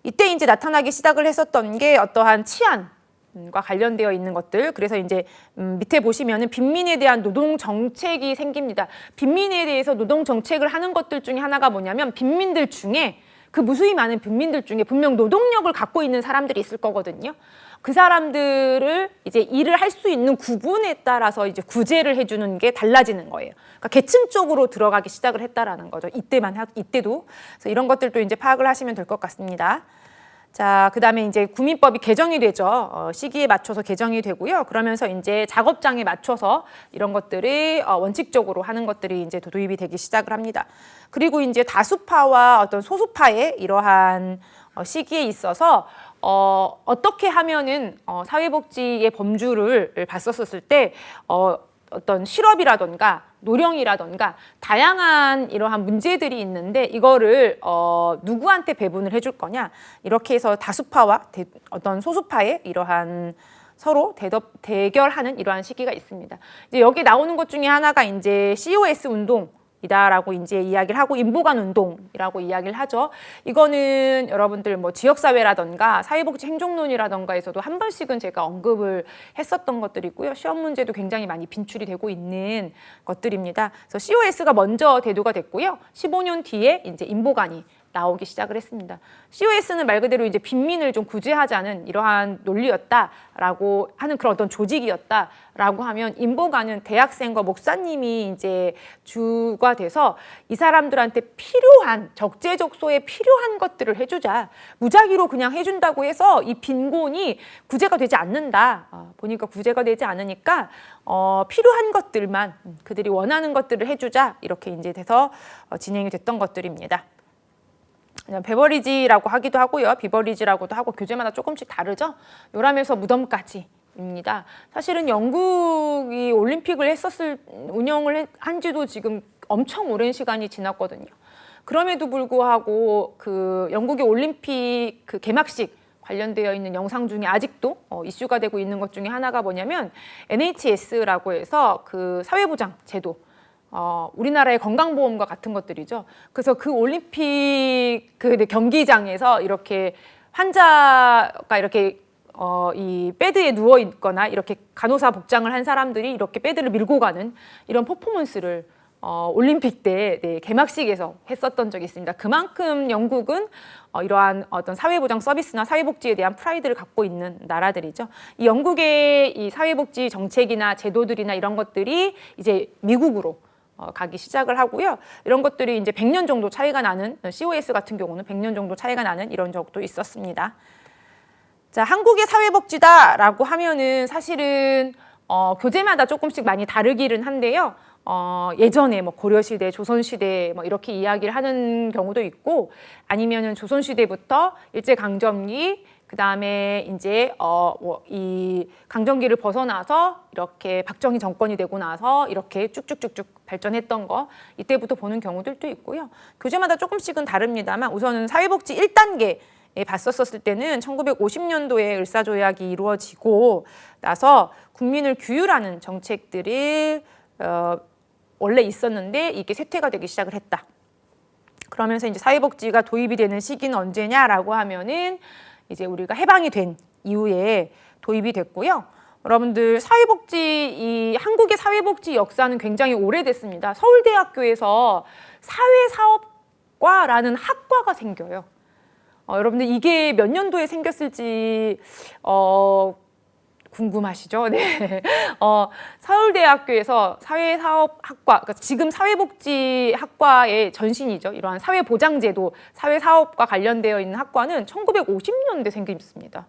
이때 이제 나타나기 시작을 했었던 게 어떠한 치안과 관련되어 있는 것들. 그래서 이제 밑에 보시면은 빈민에 대한 노동 정책이 생깁니다. 빈민에 대해서 노동 정책을 하는 것들 중에 하나가 뭐냐면 빈민들 중에 그 무수히 많은 빈민들 중에 분명 노동력을 갖고 있는 사람들이 있을 거거든요. 그 사람들을 이제 일을 할 수 있는 구분에 따라서 이제 구제를 해주는 게 달라지는 거예요. 그러니까 계층 쪽으로 들어가기 시작을 했다라는 거죠. 이때도. 그래서 이런 것들도 이제 파악을 하시면 될 것 같습니다. 자, 그다음에 이제 구민법이 개정이 되죠. 시기에 맞춰서 개정이 되고요. 그러면서 이제 작업장에 맞춰서 이런 것들이 원칙적으로 하는 것들이 이제 도입이 되기 시작을 합니다. 그리고 이제 다수파와 어떤 소수파의 이러한 시기에 있어서 어떻게 하면은 사회복지의 범주를 봤었을 때 어떤 실업이라던가 노령이라던가 다양한 이러한 문제들이 있는데 이거를 누구한테 배분을 해줄 거냐 이렇게 해서 다수파와 어떤 소수파의 이러한 서로 대결하는 이러한 시기가 있습니다. 이제 여기 나오는 것 중에 하나가 이제 COS 운동. 이다라고 이제 이야기를 하고 인보관 운동이라고 이야기를 하죠. 이거는 여러분들 뭐 지역사회라던가 사회복지 행정론이라던가에서도 한 번씩은 제가 언급을 했었던 것들이고요. 시험 문제도 굉장히 많이 빈출이 되고 있는 것들입니다. 그래서 COS가 먼저 대두가 됐고요. 15년 뒤에 이제 인보관이 나오기 시작을 했습니다. COS는 말 그대로 이제 빈민을 좀 구제하자는 이러한 논리였다라고 하는 그런 어떤 조직이었다라고 하면 인보관은 대학생과 목사님이 이제 주가 돼서 이 사람들한테 필요한 적재적소에 필요한 것들을 해주자. 무작위로 그냥 해준다고 해서 이 빈곤이 구제가 되지 않는다. 보니까 구제가 되지 않으니까 필요한 것들만 그들이 원하는 것들을 해주자. 이렇게 이제 돼서 진행이 됐던 것들입니다. 베버리지라고 하기도 하고요. 비버리지라고도 하고 교재마다 조금씩 다르죠. 요람에서 무덤까지입니다. 사실은 영국이 올림픽을 운영을 한 지도 지금 엄청 오랜 시간이 지났거든요. 그럼에도 불구하고 그 영국의 올림픽 그 개막식 관련되어 있는 영상 중에 아직도 이슈가 되고 있는 것 중에 하나가 뭐냐면 NHS라고 해서 그 사회보장 제도 우리나라의 건강보험과 같은 것들이죠. 그래서 그 올림픽 그 경기장에서 이렇게 환자가 이렇게 이 베드에 누워 있거나 이렇게 간호사 복장을 한 사람들이 이렇게 베드를 밀고 가는 이런 퍼포먼스를 올림픽 때 개막식에서 했었던 적이 있습니다. 그만큼 영국은 이러한 어떤 사회보장 서비스나 사회복지에 대한 프라이드를 갖고 있는 나라들이죠. 이 영국의 이 사회복지 정책이나 제도들이나 이런 것들이 이제 미국으로 가기 시작을 하고요. 이런 것들이 이제 100년 정도 차이가 나는 COS 같은 경우는 100년 정도 차이가 나는 이런 적도 있었습니다. 자, 한국의 사회복지다라고 하면은 사실은 교재마다 조금씩 많이 다르기는 한데요. 예전에 뭐 고려시대, 조선시대 뭐 이렇게 이야기를 하는 경우도 있고 아니면은 조선시대부터 일제강점기 그 다음에 이제 이 강점기를 벗어나서 이렇게 박정희 정권이 되고 나서 이렇게 쭉쭉쭉쭉 발전했던 거 이때부터 보는 경우들도 있고요. 교재마다 조금씩은 다릅니다만 우선은 사회복지 1단계 봤었을 때는 1950년도에 을사조약이 이루어지고 나서 국민을 규율하는 정책들이 원래 있었는데 이게 쇠퇴가 되기 시작을 했다. 그러면서 이제 사회복지가 도입이 되는 시기는 언제냐라고 하면은 이제 우리가 해방이 된 이후에 도입이 됐고요. 여러분들 이 한국의 사회복지 역사는 굉장히 오래됐습니다. 서울대학교에서 사회사업과라는 학과가 생겨요. 여러분들 이게 몇 년도에 생겼을지 궁금하시죠? 네. 서울대학교에서 사회사업학과, 그러니까 지금 사회복지학과의 전신이죠. 이러한 사회보장제도, 사회사업과 관련되어 있는 학과는 1950년대 생겼습니다.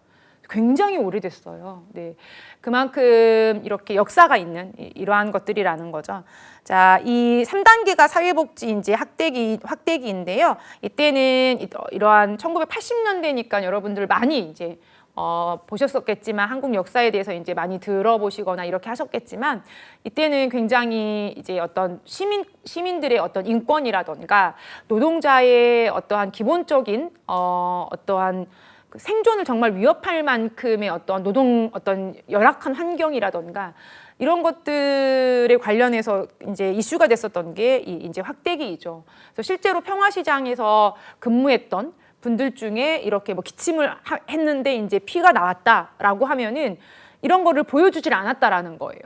굉장히 오래됐어요. 네. 그만큼 이렇게 역사가 있는 이러한 것들이라는 거죠. 자, 이 3단계가 사회복지 이제 확대기인데요. 이때는 이러한 1980년대니까 여러분들 많이 이제 보셨었겠지만 한국 역사에 대해서 이제 많이 들어보시거나 이렇게 하셨겠지만 이때는 굉장히 이제 어떤 시민들의 어떤 인권이라던가 노동자의 어떠한 기본적인 어떠한 그 생존을 정말 위협할 만큼의 어떤 열악한 환경이라던가 이런 것들에 관련해서 이제 이슈가 됐었던 게 이제 확대기이죠. 그래서 실제로 평화시장에서 근무했던 분들 중에 이렇게 뭐 기침을 했는데 이제 피가 나왔다라고 하면은 이런 거를 보여주질 않았다라는 거예요.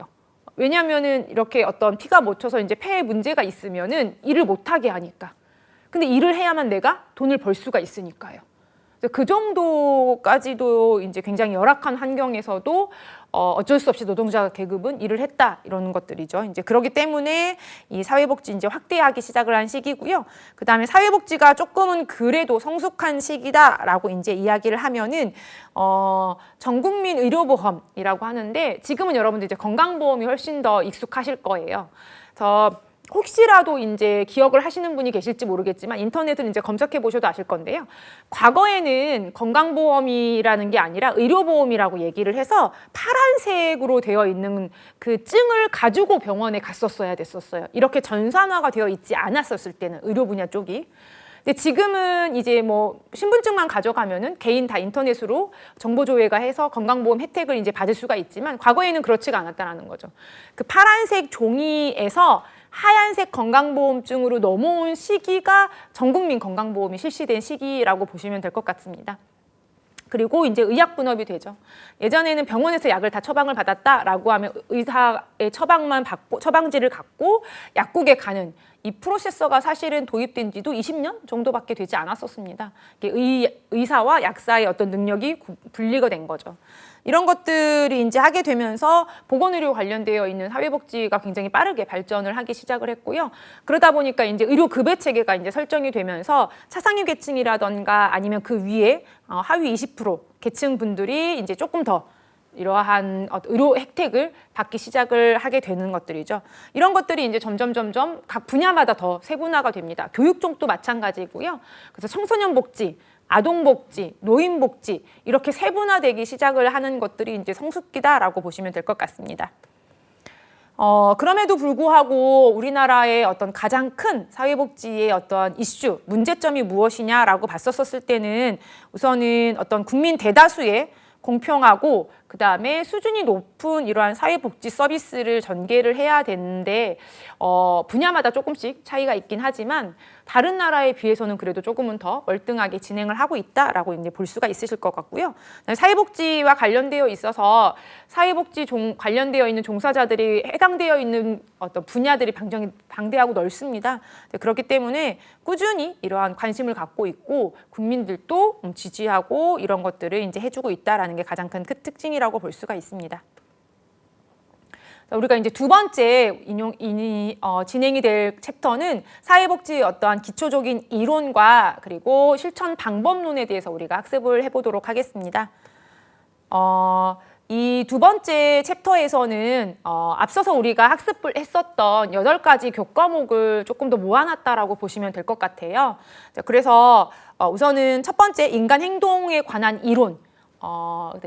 왜냐하면은 이렇게 어떤 피가 묻혀서 이제 폐에 문제가 있으면은 일을 못하게 하니까. 근데 일을 해야만 내가 돈을 벌 수가 있으니까요. 그 정도까지도 이제 굉장히 열악한 환경에서도 어쩔 수 없이 노동자 계급은 일을 했다 이런 것들이죠. 이제 그렇기 때문에 이 사회복지 이제 확대하기 시작을 한 시기고요. 그 다음에 사회복지가 조금은 그래도 성숙한 시기다라고 이제 이야기를 하면은 전국민 의료보험이라고 하는데 지금은 여러분들 이제 건강보험이 훨씬 더 익숙하실 거예요. 그래서 혹시라도 이제 기억을 하시는 분이 계실지 모르겠지만 인터넷을 이제 검색해 보셔도 아실 건데요. 과거에는 건강보험이라는 게 아니라 의료보험이라고 얘기를 해서 파란색으로 되어 있는 그 증을 가지고 병원에 갔었어야 됐었어요. 이렇게 전산화가 되어 있지 않았었을 때는 의료 분야 쪽이. 근데 지금은 이제 뭐 신분증만 가져가면은 개인 다 인터넷으로 정보 조회가 해서 건강보험 혜택을 이제 받을 수가 있지만 과거에는 그렇지가 않았다는 거죠. 그 파란색 종이에서 하얀색 건강보험증으로 넘어온 시기가 전국민 건강보험이 실시된 시기라고 보시면 될 것 같습니다. 그리고 이제 의약 분업이 되죠. 예전에는 병원에서 약을 다 처방을 받았다라고 하면 의사의 처방만 받고 처방지를 갖고 약국에 가는 이 프로세서가 사실은 도입된 지도 20년 정도밖에 되지 않았었습니다. 의사와 약사의 어떤 능력이 분리가 된 거죠. 이런 것들이 이제 하게 되면서 보건의료 관련되어 있는 사회복지가 굉장히 빠르게 발전을 하기 시작을 했고요. 그러다 보니까 이제 의료 급여 체계가 이제 설정이 되면서 차상위 계층이라던가 아니면 그 위에 하위 20% 계층 분들이 이제 조금 더 이러한 의료 혜택을 받기 시작을 하게 되는 것들이죠. 이런 것들이 이제 점점 각 분야마다 더 세분화가 됩니다. 교육 쪽도 마찬가지고요. 그래서 청소년 복지, 아동복지, 노인복지 이렇게 세분화되기 시작을 하는 것들이 이제 성숙기다라고 보시면 될 것 같습니다. 그럼에도 불구하고 우리나라의 어떤 가장 큰 사회복지의 어떤 이슈, 문제점이 무엇이냐라고 봤었을 때는 우선은 어떤 국민 대다수의 공평하고 그다음에 수준이 높은 이러한 사회복지 서비스를 전개를 해야 되는데 분야마다 조금씩 차이가 있긴 하지만 다른 나라에 비해서는 그래도 조금은 더 월등하게 진행을 하고 있다라고 이제 볼 수가 있으실 것 같고요. 사회복지와 관련되어 있어서 사회복지 관련되어 있는 종사자들이 해당되어 있는 어떤 분야들이 방대하고 넓습니다. 그렇기 때문에 꾸준히 이러한 관심을 갖고 있고 국민들도 지지하고 이런 것들을 이제 해주고 있다라는 게 가장 큰 특징이라고 볼 수가 있습니다. 우리가 이제 두 번째 진행이 될 챕터는 사회복지의 어떠한 기초적인 이론과 그리고 실천 방법론에 대해서 우리가 학습을 해보도록 하겠습니다. 이 두 번째 챕터에서는 앞서서 우리가 학습을 했었던 8가지 교과목을 조금 더 모아놨다라고 보시면 될 것 같아요. 그래서 우선은 첫 번째 인간 행동에 관한 이론,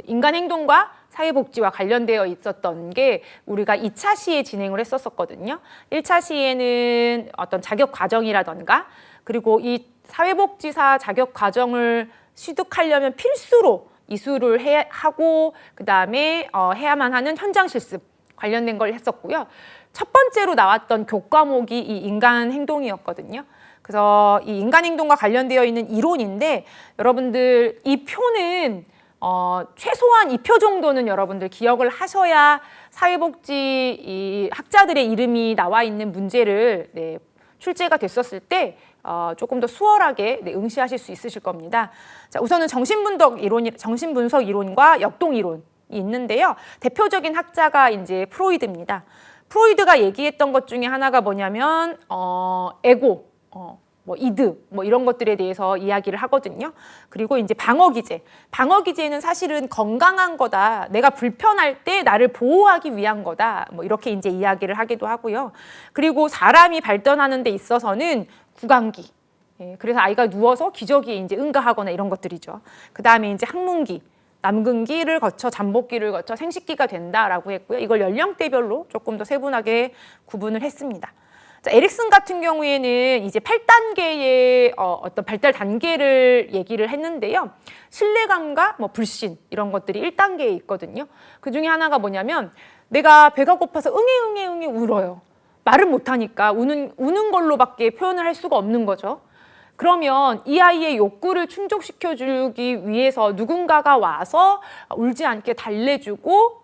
인간 행동과 사회복지와 관련되어 있었던 게 우리가 2차 시에 진행을 했었거든요. 1차 시에는 어떤 자격 과정이라던가 그리고 이 사회복지사 자격 과정을 취득하려면 필수로 이수를 하고 그다음에 해야만 하는 현장 실습 관련된 걸 했었고요. 첫 번째로 나왔던 교과목이 이 인간 행동이었거든요. 그래서 이 인간 행동과 관련되어 있는 이론인데 여러분들 이 표는 최소한 이 표 정도는 여러분들 기억을 하셔야 사회복지 이 학자들의 이름이 나와 있는 문제를 출제가 됐었을 때 조금 더 수월하게 응시하실 수 있으실 겁니다. 자, 우선은 정신분석 이론과 역동 이론이 있는데요. 대표적인 학자가 이제 프로이드입니다. 프로이드가 얘기했던 것 중에 하나가 뭐냐면 에고, 뭐 이드, 뭐 이런 것들에 대해서 이야기를 하거든요. 그리고 이제 방어기제는 사실은 건강한 거다. 내가 불편할 때 나를 보호하기 위한 거다. 뭐 이렇게 이제 이야기를 하기도 하고요. 그리고 사람이 발전하는 데 있어서는 구강기. 그래서 아이가 누워서 기저귀에 이제 응가하거나 이런 것들이죠. 그 다음에 이제 항문기. 남근기를 거쳐 잠복기를 거쳐 생식기가 된다라고 했고요. 이걸 연령대별로 조금 더 세분하게 구분을 했습니다. 자, 에릭슨 같은 경우에는 이제 8단계의 어떤 발달 단계를 얘기를 했는데요. 신뢰감과 뭐 불신 이런 것들이 1단계에 있거든요. 그 중에 하나가 뭐냐면 내가 배가 고파서 응애 울어요. 말을 못하니까 우는 걸로밖에 표현을 할 수가 없는 거죠. 그러면 이 아이의 욕구를 충족시켜주기 위해서 누군가가 와서 울지 않게 달래주고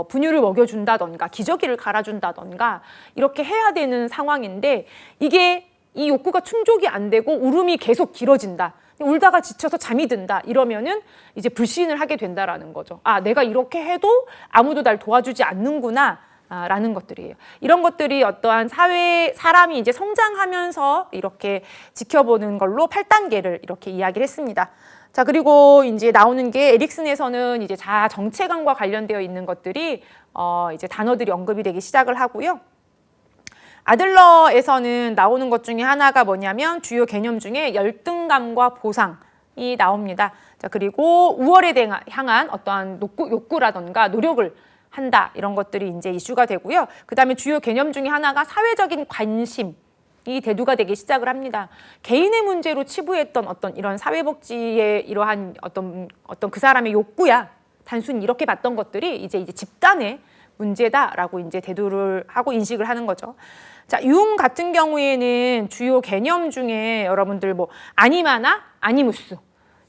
분유를 먹여준다던가 기저귀를 갈아준다던가 이렇게 해야 되는 상황인데 이 욕구가 충족이 안 되고 울음이 계속 길어진다. 울다가 지쳐서 잠이 든다. 이러면은 이제 불신을 하게 된다라는 거죠. 아, 내가 이렇게 해도 아무도 날 도와주지 않는구나. 라는 것들이에요. 이런 것들이 어떠한 사람이 이제 성장하면서 이렇게 지켜보는 걸로 8단계를 이렇게 이야기를 했습니다. 자, 그리고 이제 나오는 게 에릭슨에서는 이제 자아 정체감과 관련되어 있는 것들이 이제 단어들이 언급이 되기 시작을 하고요. 아들러에서는 나오는 것 중에 하나가 뭐냐면 주요 개념 중에 열등감과 보상이 나옵니다. 자, 그리고 우월에 향한 어떠한 욕구라던가 노력을 한다 이런 것들이 이제 이슈가 되고요. 그 다음에 주요 개념 중에 하나가 사회적인 관심이 대두가 되기 시작을 합니다. 개인의 문제로 치부했던 어떤 이런 사회복지의 이러한 어떤 그 사람의 욕구야 단순히 이렇게 봤던 것들이 이제 집단의 문제다라고 이제 대두를 하고 인식을 하는 거죠. 자, 융 같은 경우에는 주요 개념 중에 여러분들 뭐 아니마나 아니무스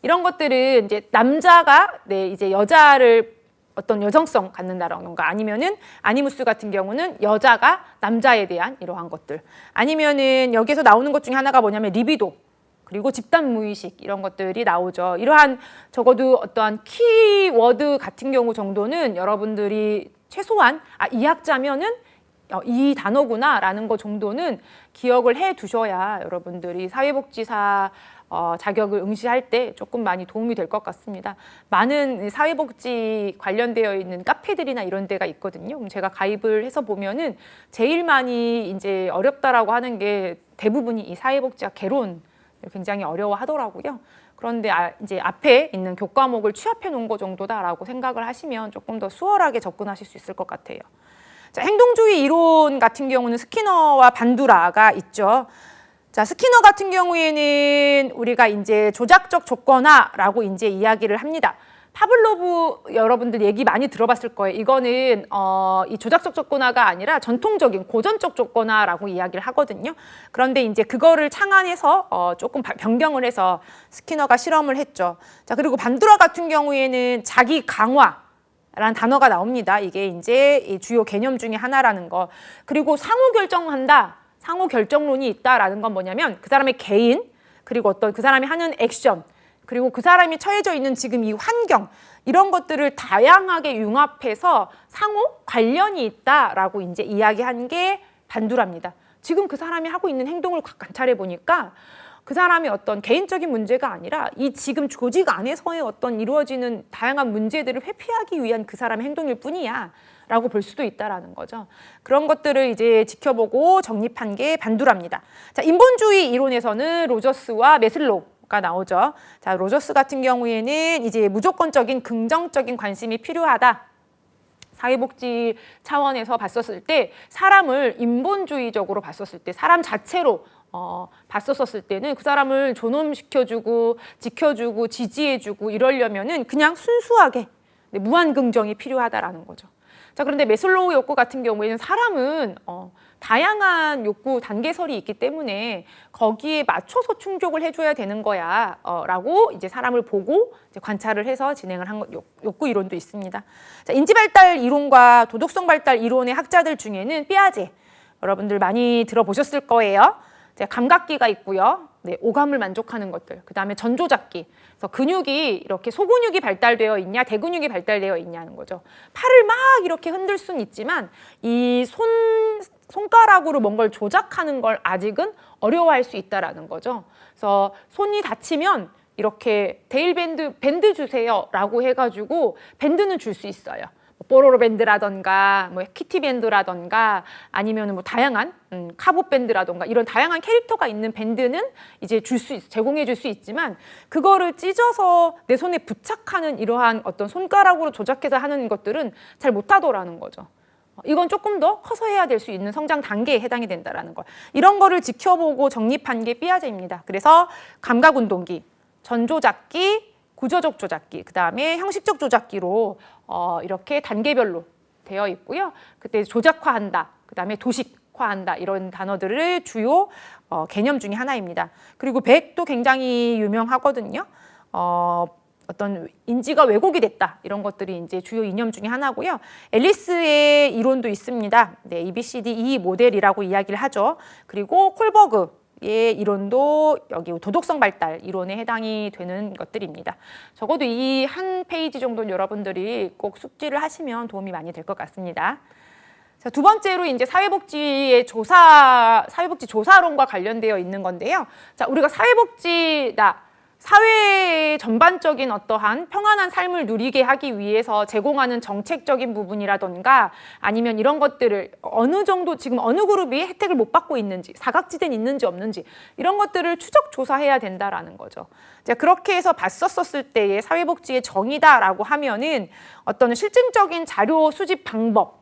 이런 것들은 이제 남자가 이제 여자를 어떤 여성성 갖는다던가 아니면은 아니무스 같은 경우는 여자가 남자에 대한 이러한 것들 아니면은 여기서 나오는 것 중에 하나가 뭐냐면 리비도 그리고 집단 무의식 이런 것들이 나오죠. 이러한 적어도 어떠한 키워드 같은 경우 정도는 여러분들이 최소한 이 학자면은 이 단어구나라는 거 정도는 기억을 해 두셔야 여러분들이 사회복지사 자격을 응시할 때 조금 많이 도움이 될 것 같습니다. 많은 사회복지 관련되어 있는 카페들이나 이런 데가 있거든요. 제가 가입을 해서 보면은 제일 많이 이제 어렵다라고 하는 게 대부분이 이 사회복지학 개론을 굉장히 어려워하더라고요. 그런데 이제 앞에 있는 교과목을 취합해 놓은 거 정도다라고 생각을 하시면 조금 더 수월하게 접근하실 수 있을 것 같아요. 자, 행동주의 이론 같은 경우는 스키너와 반두라가 있죠. 자, 스키너 같은 경우에는 우리가 이제 조작적 조건화라고 이제 이야기를 합니다. 파블로브 여러분들 얘기 많이 들어봤을 거예요. 이거는 이 조작적 조건화가 아니라 전통적인 고전적 조건화라고 이야기를 하거든요. 그런데 이제 그거를 창안해서 조금 변경을 해서 스키너가 실험을 했죠. 자, 그리고 반두라 같은 경우에는 자기 강화라는 단어가 나옵니다. 이게 이제 이 주요 개념 중에 하나라는 거. 그리고 상호 결정한다. 상호 결정론이 있다라는 건 뭐냐면 그 사람의 개인 그리고 어떤 그 사람이 하는 액션 그리고 그 사람이 처해져 있는 지금 이 환경 이런 것들을 다양하게 융합해서 상호 관련이 있다라고 이제 이야기한 게 반두라입니다. 지금 그 사람이 하고 있는 행동을 관찰해 보니까 그 사람이 어떤 개인적인 문제가 아니라 이 지금 조직 안에서의 어떤 이루어지는 다양한 문제들을 회피하기 위한 그 사람의 행동일 뿐이야. 라고 볼 수도 있다라는 거죠. 그런 것들을 이제 지켜보고 정립한 게 반두라입니다. 자, 인본주의 이론에서는 로저스와 메슬로우가 나오죠. 자, 로저스 같은 경우에는 이제 무조건적인 긍정적인 관심이 필요하다. 사회복지 차원에서 봤었을 때 사람을 인본주의적으로 봤었을 때 사람 자체로 봤었을 때는 그 사람을 존엄시켜주고 지켜주고 지지해주고 이러려면은 그냥 순수하게 무한 긍정이 필요하다라는 거죠. 자, 그런데 매슬로우 욕구 같은 경우에는 사람은 다양한 욕구 단계설이 있기 때문에 거기에 맞춰서 충족을 해줘야 되는 거야 라고 이제 사람을 보고 이제 관찰을 해서 진행을 한 욕구 이론도 있습니다. 자, 인지 발달 이론과 도덕성 발달 이론의 학자들 중에는 삐아제 여러분들 많이 들어보셨을 거예요. 감각기가 있고요. 네, 오감을 만족하는 것들. 그 다음에 전조잡기. 그래서 근육이 이렇게 소근육이 발달되어 있냐, 대근육이 발달되어 있냐는 거죠. 팔을 막 이렇게 흔들 수는 있지만 이 손가락으로 뭔가를 조작하는 걸 아직은 어려워할 수 있다라는 거죠. 그래서 손이 다치면 이렇게 밴드 주세요라고 해가지고 밴드는 줄 수 있어요. 뽀로로 밴드라던가 뭐 키티 밴드라던가 아니면 뭐 다양한 카봇 밴드라던가 이런 다양한 캐릭터가 있는 밴드는 이제 제공해 줄 수 있지만 그거를 찢어서 내 손에 부착하는 이러한 어떤 손가락으로 조작해서 하는 것들은 잘 못하더라는 거죠. 이건 조금 더 커서 해야 될 수 있는 성장 단계에 해당이 된다라는 거. 이런 거를 지켜보고 정립한 게 삐아제입니다. 그래서 감각운동기, 전조작기, 구조적 조작기, 그 다음에 형식적 조작기로 이렇게 단계별로 되어 있고요. 그때 조작화한다, 그 다음에 도식화한다 이런 단어들을 주요 개념 중에 하나입니다. 그리고 백도 굉장히 유명하거든요. 어떤 인지가 왜곡이 됐다 이런 것들이 이제 주요 이념 중에 하나고요. 앨리스의 이론도 있습니다. 네, ABCDE 모델이라고 이야기를 하죠. 그리고 콜버그의 이론도 여기 도덕성 발달 이론에 해당이 되는 것들입니다. 적어도 이 한 페이지 정도는 여러분들이 꼭 숙지를 하시면 도움이 많이 될 것 같습니다. 자, 두 번째로 이제 사회복지 조사론과 관련되어 있는 건데요. 자, 우리가 사회 전반적인 어떠한 평안한 삶을 누리게 하기 위해서 제공하는 정책적인 부분이라던가 아니면 이런 것들을 어느 정도 지금 어느 그룹이 혜택을 못 받고 있는지 사각지대는 있는지 없는지 이런 것들을 추적 조사해야 된다라는 거죠. 자, 그렇게 해서 봤었을 때의 사회복지의 정의다라고 하면은 어떤 실증적인 자료 수집 방법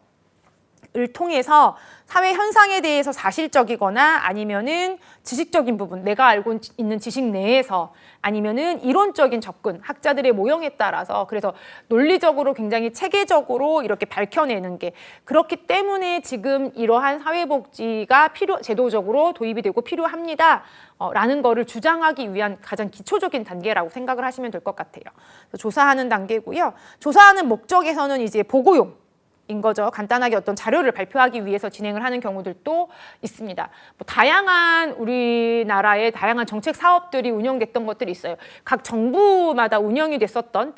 을 통해서 사회 현상에 대해서 사실적이거나 아니면은 지식적인 부분, 내가 알고 있는 지식 내에서 아니면은 이론적인 접근, 학자들의 모형에 따라서 그래서 논리적으로 굉장히 체계적으로 이렇게 밝혀내는 게 그렇기 때문에 지금 이러한 사회복지가 제도적으로 도입이 되고 필요합니다. 라는 거를 주장하기 위한 가장 기초적인 단계라고 생각을 하시면 될 것 같아요. 조사하는 단계고요. 조사하는 목적에서는 이제 보고용 인 거죠. 간단하게 어떤 자료를 발표하기 위해서 진행을 하는 경우들도 있습니다. 뭐 다양한 우리나라의 다양한 정책 사업들이 운영됐던 것들이 있어요. 각 정부마다 운영이 됐었던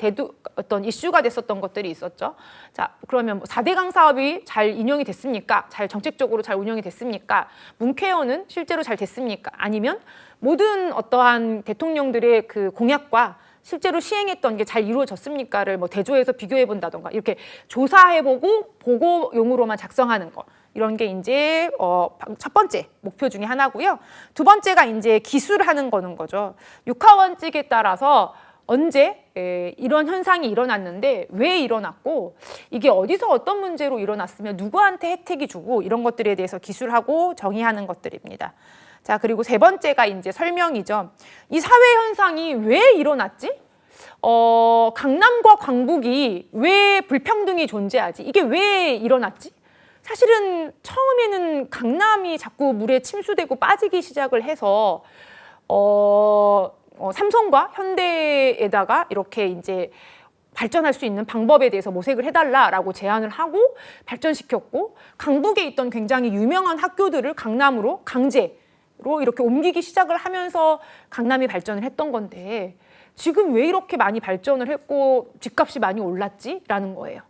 어떤 이슈가 됐었던 것들이 있었죠. 자, 그러면 뭐 4대강 사업이 잘 인용이 됐습니까? 잘 정책적으로 잘 운영이 됐습니까? 문케어는 실제로 잘 됐습니까? 아니면 모든 어떠한 대통령들의 그 공약과 실제로 시행했던 게 잘 이루어졌습니까를 뭐 대조해서 비교해 본다던가 이렇게 조사해보고 보고용으로만 작성하는 거 이런 게 이제 첫 번째 목표 중에 하나고요. 두 번째가 이제 기술하는 거는 거죠. 육하원칙에 따라서 언제 이런 현상이 일어났는데 왜 일어났고 이게 어디서 어떤 문제로 일어났으면 누구한테 혜택이 주고 이런 것들에 대해서 기술하고 정의하는 것들입니다. 자, 그리고 세 번째가 이제 설명이죠. 이 사회 현상이 왜 일어났지? 강남과 광북이 왜 불평등이 존재하지? 이게 왜 일어났지? 사실은 처음에는 강남이 자꾸 물에 침수되고 빠지기 시작을 해서 삼성과 현대에다가 이렇게 이제 발전할 수 있는 방법에 대해서 모색을 해달라라고 제안을 하고 발전시켰고 강북에 있던 굉장히 유명한 학교들을 강남으로 강제로 이렇게 옮기기 시작을 하면서 강남이 발전을 했던 건데 지금 왜 이렇게 많이 발전을 했고 집값이 많이 올랐지? 라는 거예요.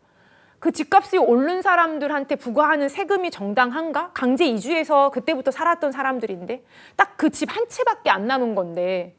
그 집값이 오른 사람들한테 부과하는 세금이 정당한가? 강제 이주해서 그때부터 살았던 사람들인데 딱 그 집 한 채밖에 안 남은 건데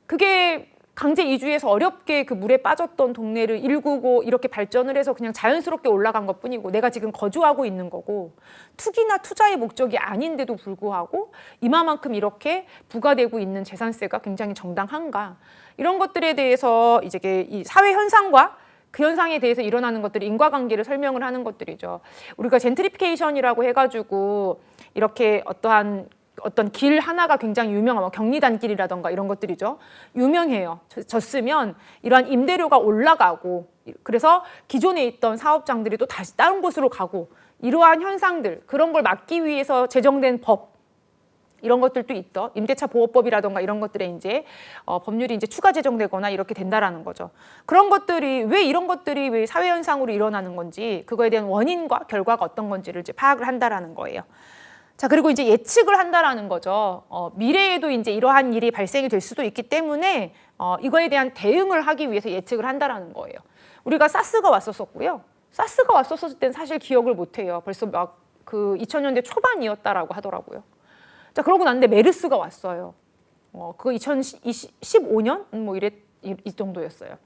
그게 강제 이주해서 어렵게 그 물에 빠졌던 동네를 일구고 이렇게 발전을 해서 그냥 자연스럽게 올라간 것뿐이고 내가 지금 거주하고 있는 거고 투기나 투자의 목적이 아닌데도 불구하고 이마만큼 이렇게 부과되고 있는 재산세가 굉장히 정당한가? 이런 것들에 대해서 이제 이 사회 현상과 그 현상에 대해서 일어나는 것들이 인과관계를 설명을 하는 것들이죠. 우리가 젠트리피케이션이라고 해가지고 이렇게 어떠한 어떤 길 하나가 굉장히 유명한 경리단길이라던가 이런 것들이죠. 유명해요. 졌으면 이러한 임대료가 올라가고 그래서 기존에 있던 사업장들이 또 다시 다른 곳으로 가고 이러한 현상들 그런 걸 막기 위해서 제정된 법 이런 것들도 있더 임대차 보호법이라던가 이런 것들에 이제 법률이 이제 추가 제정되거나 이렇게 된다라는 거죠. 그런 것들이 왜 이런 것들이 왜 사회 현상으로 일어나는 건지 그거에 대한 원인과 결과가 어떤 건지를 이제 파악을 한다라는 거예요. 자, 그리고 이제 예측을 한다라는 거죠. 미래에도 이제 이러한 일이 발생이 될 수도 있기 때문에 이거에 대한 대응을 하기 위해서 예측을 한다라는 거예요. 우리가 사스가 왔었었고요. 사스가 왔었을 땐 사실 기억을 못 해요. 벌써 막 그 2000년대 초반이었다라고 하더라고요. 자, 그러고 났는데 메르스가 왔어요. 그거 2015년 뭐 이 정도였어요.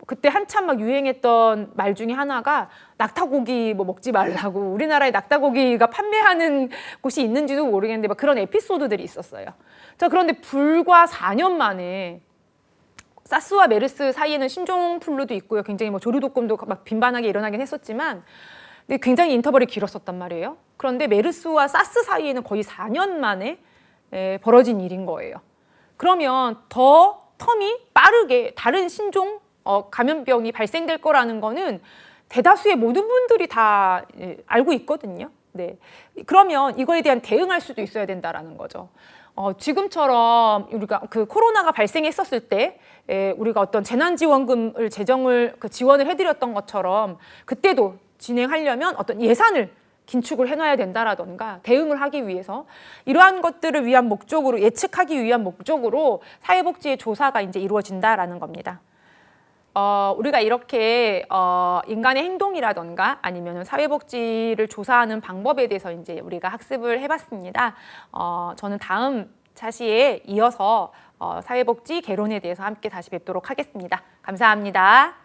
그때 한참 막 유행했던 말 중에 하나가 낙타고기 뭐 먹지 말라고 우리나라에 낙타고기가 판매하는 곳이 있는지도 모르겠는데 막 그런 에피소드들이 있었어요. 자, 그런데 불과 4년 만에 사스와 메르스 사이에는 신종플루도 있고요. 굉장히 뭐 조류독감도 막 빈번하게 일어나긴 했었지만 근데 굉장히 인터벌이 길었었단 말이에요. 그런데 메르스와 사스 사이에는 거의 4년 만에 벌어진 일인 거예요. 그러면 더 텀이 빠르게 다른 신종 감염병이 발생될 거라는 거는 대다수의 모든 분들이 다 알고 있거든요. 네. 그러면 이거에 대한 대응할 수도 있어야 된다라는 거죠. 지금처럼 우리가 그 코로나가 발생했었을 때 우리가 어떤 재난지원금을 지원을 해드렸던 것처럼 그때도 진행하려면 어떤 예산을 긴축을 해놔야 된다라던가 대응을 하기 위해서 이러한 것들을 위한 목적으로 예측하기 위한 목적으로 사회복지의 조사가 이제 이루어진다라는 겁니다. 우리가 이렇게 인간의 행동이라던가 아니면 사회복지를 조사하는 방법에 대해서 이제 우리가 학습을 해봤습니다. 저는 다음 차시에 이어서 사회복지 개론에 대해서 함께 다시 뵙도록 하겠습니다. 감사합니다.